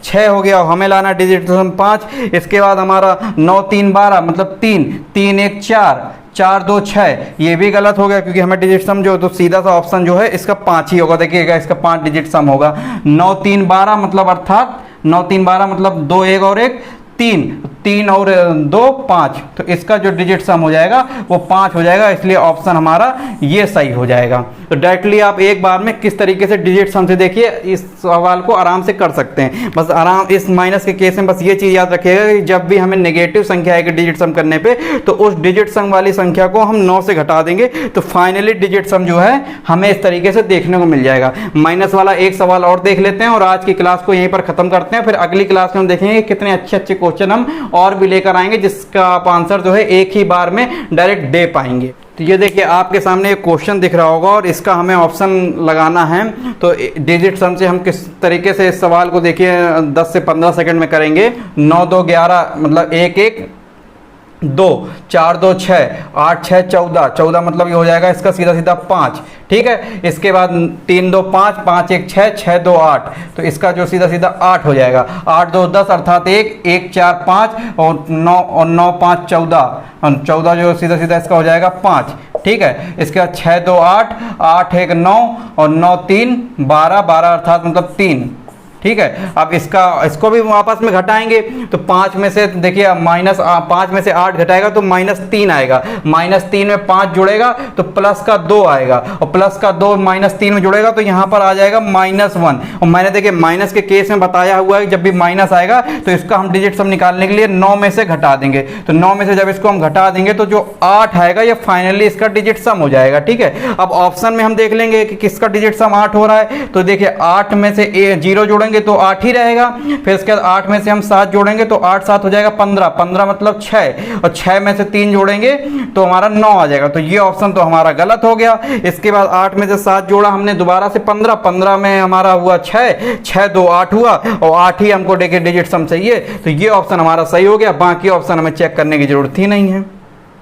6 हो गया, हमें लाना डिजिट सम 5। इसके बाद हमारा 9 3 12 मतलब 3 3 1 4 4 2 6, ये भी गलत हो गया क्योंकि हमें डिजिट सम जो, तो सीधा सा ऑप्शन जो है इसका 5 ही होगा। देखिएगा इसका 5 डिजिट सम होगा। 9 3 12 मतलब अर्थात 9 3 12 मतलब 2 1 और 1 3, 3 और 2 5, तो इसका जो डिजिट सम हो जाएगा वो 5 हो जाएगा, इसलिए ऑप्शन हमारा ये सही हो जाएगा। तो डायरेक्टली आप एक बार में किस तरीके से डिजिट सम से देखिए इस सवाल को आराम से कर सकते हैं। बस आराम इस माइनस के केस में बस ये चीज़ याद रखिएगा कि जब भी हमें नेगेटिव संख्या आएगी डिजिट सम करने पे, तो उस डिजिट सम वाली संख्या को हम 9 से घटा देंगे, तो फाइनली डिजिट सम जो है हमें इस तरीके से देखने को मिल जाएगा। माइनस वाला एक सवाल और देख लेते हैं और आज की क्लास को यहीं पर खत्म करते हैं। फिर अगली क्लास में हम देखेंगे कितने अच्छे अच्छे क्वेश्चन हम और भी लेकर आएंगे जिसका आप आंसर जो है एक ही बार में डायरेक्ट दे पाएंगे। तो ये देखिए आपके सामने एक क्वेश्चन दिख रहा होगा और इसका हमें ऑप्शन लगाना है। तो डिजिट सम से हम किस तरीके से इस सवाल को देखिए 10 से 15 सेकंड में करेंगे। 9 2 11 मतलब 1 1 2, 4 2 6, 8 6 14, 14 मतलब ये हो जाएगा इसका सीधा सीधा 5, ठीक है। इसके बाद 3 2 5, 5 1 6, 6 2 8, तो इसका जो सीधा सीधा 8 हो जाएगा। 8 2 10 अर्थात 1 1 4 5 और 9 5 14, 14 जो सीधा सीधा इसका हो जाएगा 5, ठीक है। इसके बाद 6 2 8, 8 1 9 और 9 3 12, 12 अर्थात मतलब 3, ठीक है। अब इसको भी आपस में घटाएंगे तो 5 में से देखिए -5 में से 8 घटाएगा तो -3 आएगा। -3 में 5 जुड़ेगा तो प्लस का 2 आएगा और प्लस का 2 -3 में जुड़ेगा तो यहाँ पर आ जाएगा -1। और मैंने देखिए माइनस के केस में बताया हुआ है जब भी माइनस आएगा तो इसका हम डिजिट सम निकालने के लिए 9 में से घटा देंगे। तो 9 में से जब इसको हम घटा देंगे तो जो 8 आएगा ये फाइनली इसका डिजिट सम हो जाएगा, ठीक है। अब ऑप्शन में हम देख लेंगे कि किसका डिजिट सम 8 हो रहा है। तो देखिए 8 में से 0 जोड़ेंगे तो 8 ही रहेगा। फिर इसके बाद 8 में से हम 7 जोड़ेंगे तो 8 7 हो जाएगा 15, 15 मतलब 6 और 6 में से 3 जोड़ेंगे तो हमारा 9 आ जाएगा। तो ये ऑप्शन तो हमारा गलत हो गया। इसके बाद 8 में से 7 जोड़ा हमने दोबारा से 15, 15 में हमारा हुआ 6, 6 2 8 हुआ और 8 ही हमको देखिए डिजिट सम चाहिए, तो ये ऑप्शन हमारा सही हो गया। बाकी ऑप्शन हमें चेक करने की जरूरत ही नहीं है,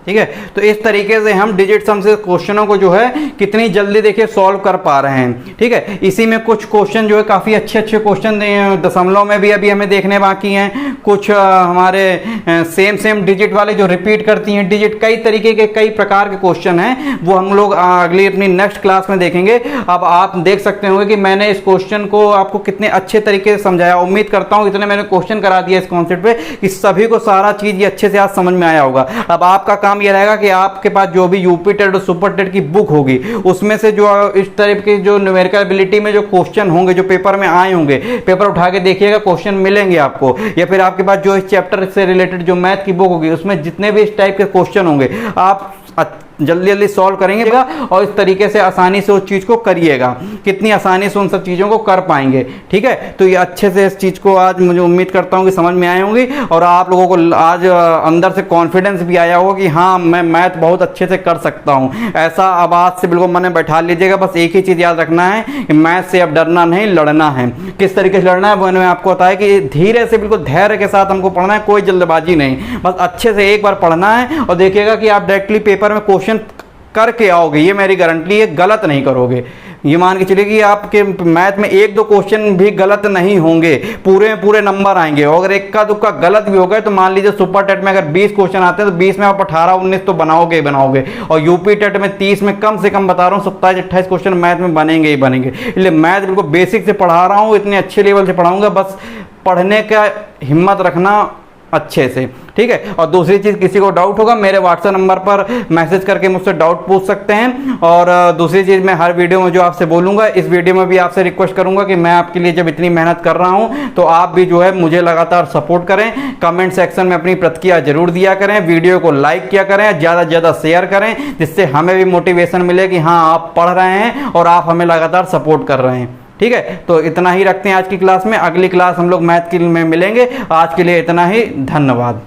ठीक है। तो इस तरीके से हम डिजिट सम से क्वेश्चनों को जो है कितनी जल्दी देखिए सॉल्व कर पा रहे हैं, ठीक है। इसी में कुछ क्वेश्चन जो है काफ़ी अच्छे अच्छे क्वेश्चन दशमलव में भी अभी हमें देखने बाकी हैं। कुछ हमारे सेम डिजिट वाले जो रिपीट करती हैं डिजिट, कई तरीके के कई प्रकार के क्वेश्चन हैं, वो हम लोग अगली अपनी नेक्स्ट क्लास में देखेंगे। अब आप देख सकते होंगे कि मैंने इस क्वेश्चन को आपको कितने अच्छे तरीके से समझाया। उम्मीद करता हूँ इतने मैंने क्वेश्चन करा दिया इस कॉन्सेप्ट पे कि सभी को सारा चीज़ ये अच्छे से आज समझ में आया होगा। अब आपका काम ये रहेगा कि आपके पास जो भी यूपी टेट और सुपर टेट की बुक होगी उसमें से जो इस टाइप के जो न्यूमेरिकल एबिलिटी में जो क्वेश्चन होंगे जो पेपर में आए होंगे, पेपर उठा के देखिएगा, क्वेश्चन मिलेंगे आपको। या फिर आपके पास जो इस चैप्टर से रिलेटेड जो मैथ की बुक होगी उसमें जितने भी इस टाइप के क्वेश्चन होंगे आप जल्दी जल्दी सॉल्व करेंगे और इस तरीके से आसानी से उस चीज़ को करिएगा। कितनी आसानी से उन सब चीज़ों को कर पाएंगे, ठीक है। तो ये अच्छे से इस चीज़ को आज मुझे उम्मीद करता हूँ कि समझ में आए होंगी और आप लोगों को आज अंदर से कॉन्फिडेंस भी आया होगा कि हाँ मैं मैथ बहुत अच्छे से कर सकता हूँ। ऐसा अब आज से बिल्कुल मन में बैठा लीजिएगा। बस एक ही चीज़ याद रखना है कि मैथ से अब डरना नहीं, लड़ना है। किस तरीके से लड़ना है वो मैंने आपको बताया कि धीरे से बिल्कुल धैर्य के साथ हमको पढ़ना है, कोई जल्दबाजी नहीं। बस अच्छे से एक बार पढ़ना है और देखिएगा कि आप डायरेक्टली पेपर में क्वेश्चन करके आओगे, ये मेरी गारंटी है, गलत नहीं करोगे। ये मान के चलिए कि आपके मैथ में 1-2 क्वेश्चन भी गलत नहीं होंगे, पूरे नंबर आएंगे। और अगर इक्का दुक्का गलत भी हो गए तो मान लीजिए सुपर टेट में अगर 20 क्वेश्चन आते हैं तो 20 में आप 18-19 तो बनाओगे ही बनाओगे। और यूपी टेट में 30 में कम से कम बता रहा हूँ 27-28 क्वेश्चन मैथ में बनेंगे ही बनेंगे। इसलिए मैथ बिल्कुल बेसिक से पढ़ा रहा हूँ, इतने अच्छे लेवल से पढ़ाऊँगा। बस पढ़ने का हिम्मत रखना अच्छे से, ठीक है। और दूसरी चीज़, किसी को डाउट होगा मेरे व्हाट्सएप नंबर पर मैसेज करके मुझसे डाउट पूछ सकते हैं। और दूसरी चीज़, मैं हर वीडियो में जो आपसे बोलूँगा इस वीडियो में भी आपसे रिक्वेस्ट करूँगा कि मैं आपके लिए जब इतनी मेहनत कर रहा हूँ तो आप भी जो है मुझे लगातार सपोर्ट करें। कमेंट सेक्शन में अपनी प्रतिक्रिया जरूर दिया करें, वीडियो को लाइक किया करें, ज़्यादा से ज़्यादा शेयर करें, जिससे हमें भी मोटिवेशन मिले कि हाँ आप पढ़ रहे हैं और आप हमें लगातार सपोर्ट कर रहे हैं, ठीक है। तो इतना ही रखते हैं आज की क्लास में। अगली क्लास हम लोग मैथ की में मिलेंगे। आज के लिए इतना ही, धन्यवाद।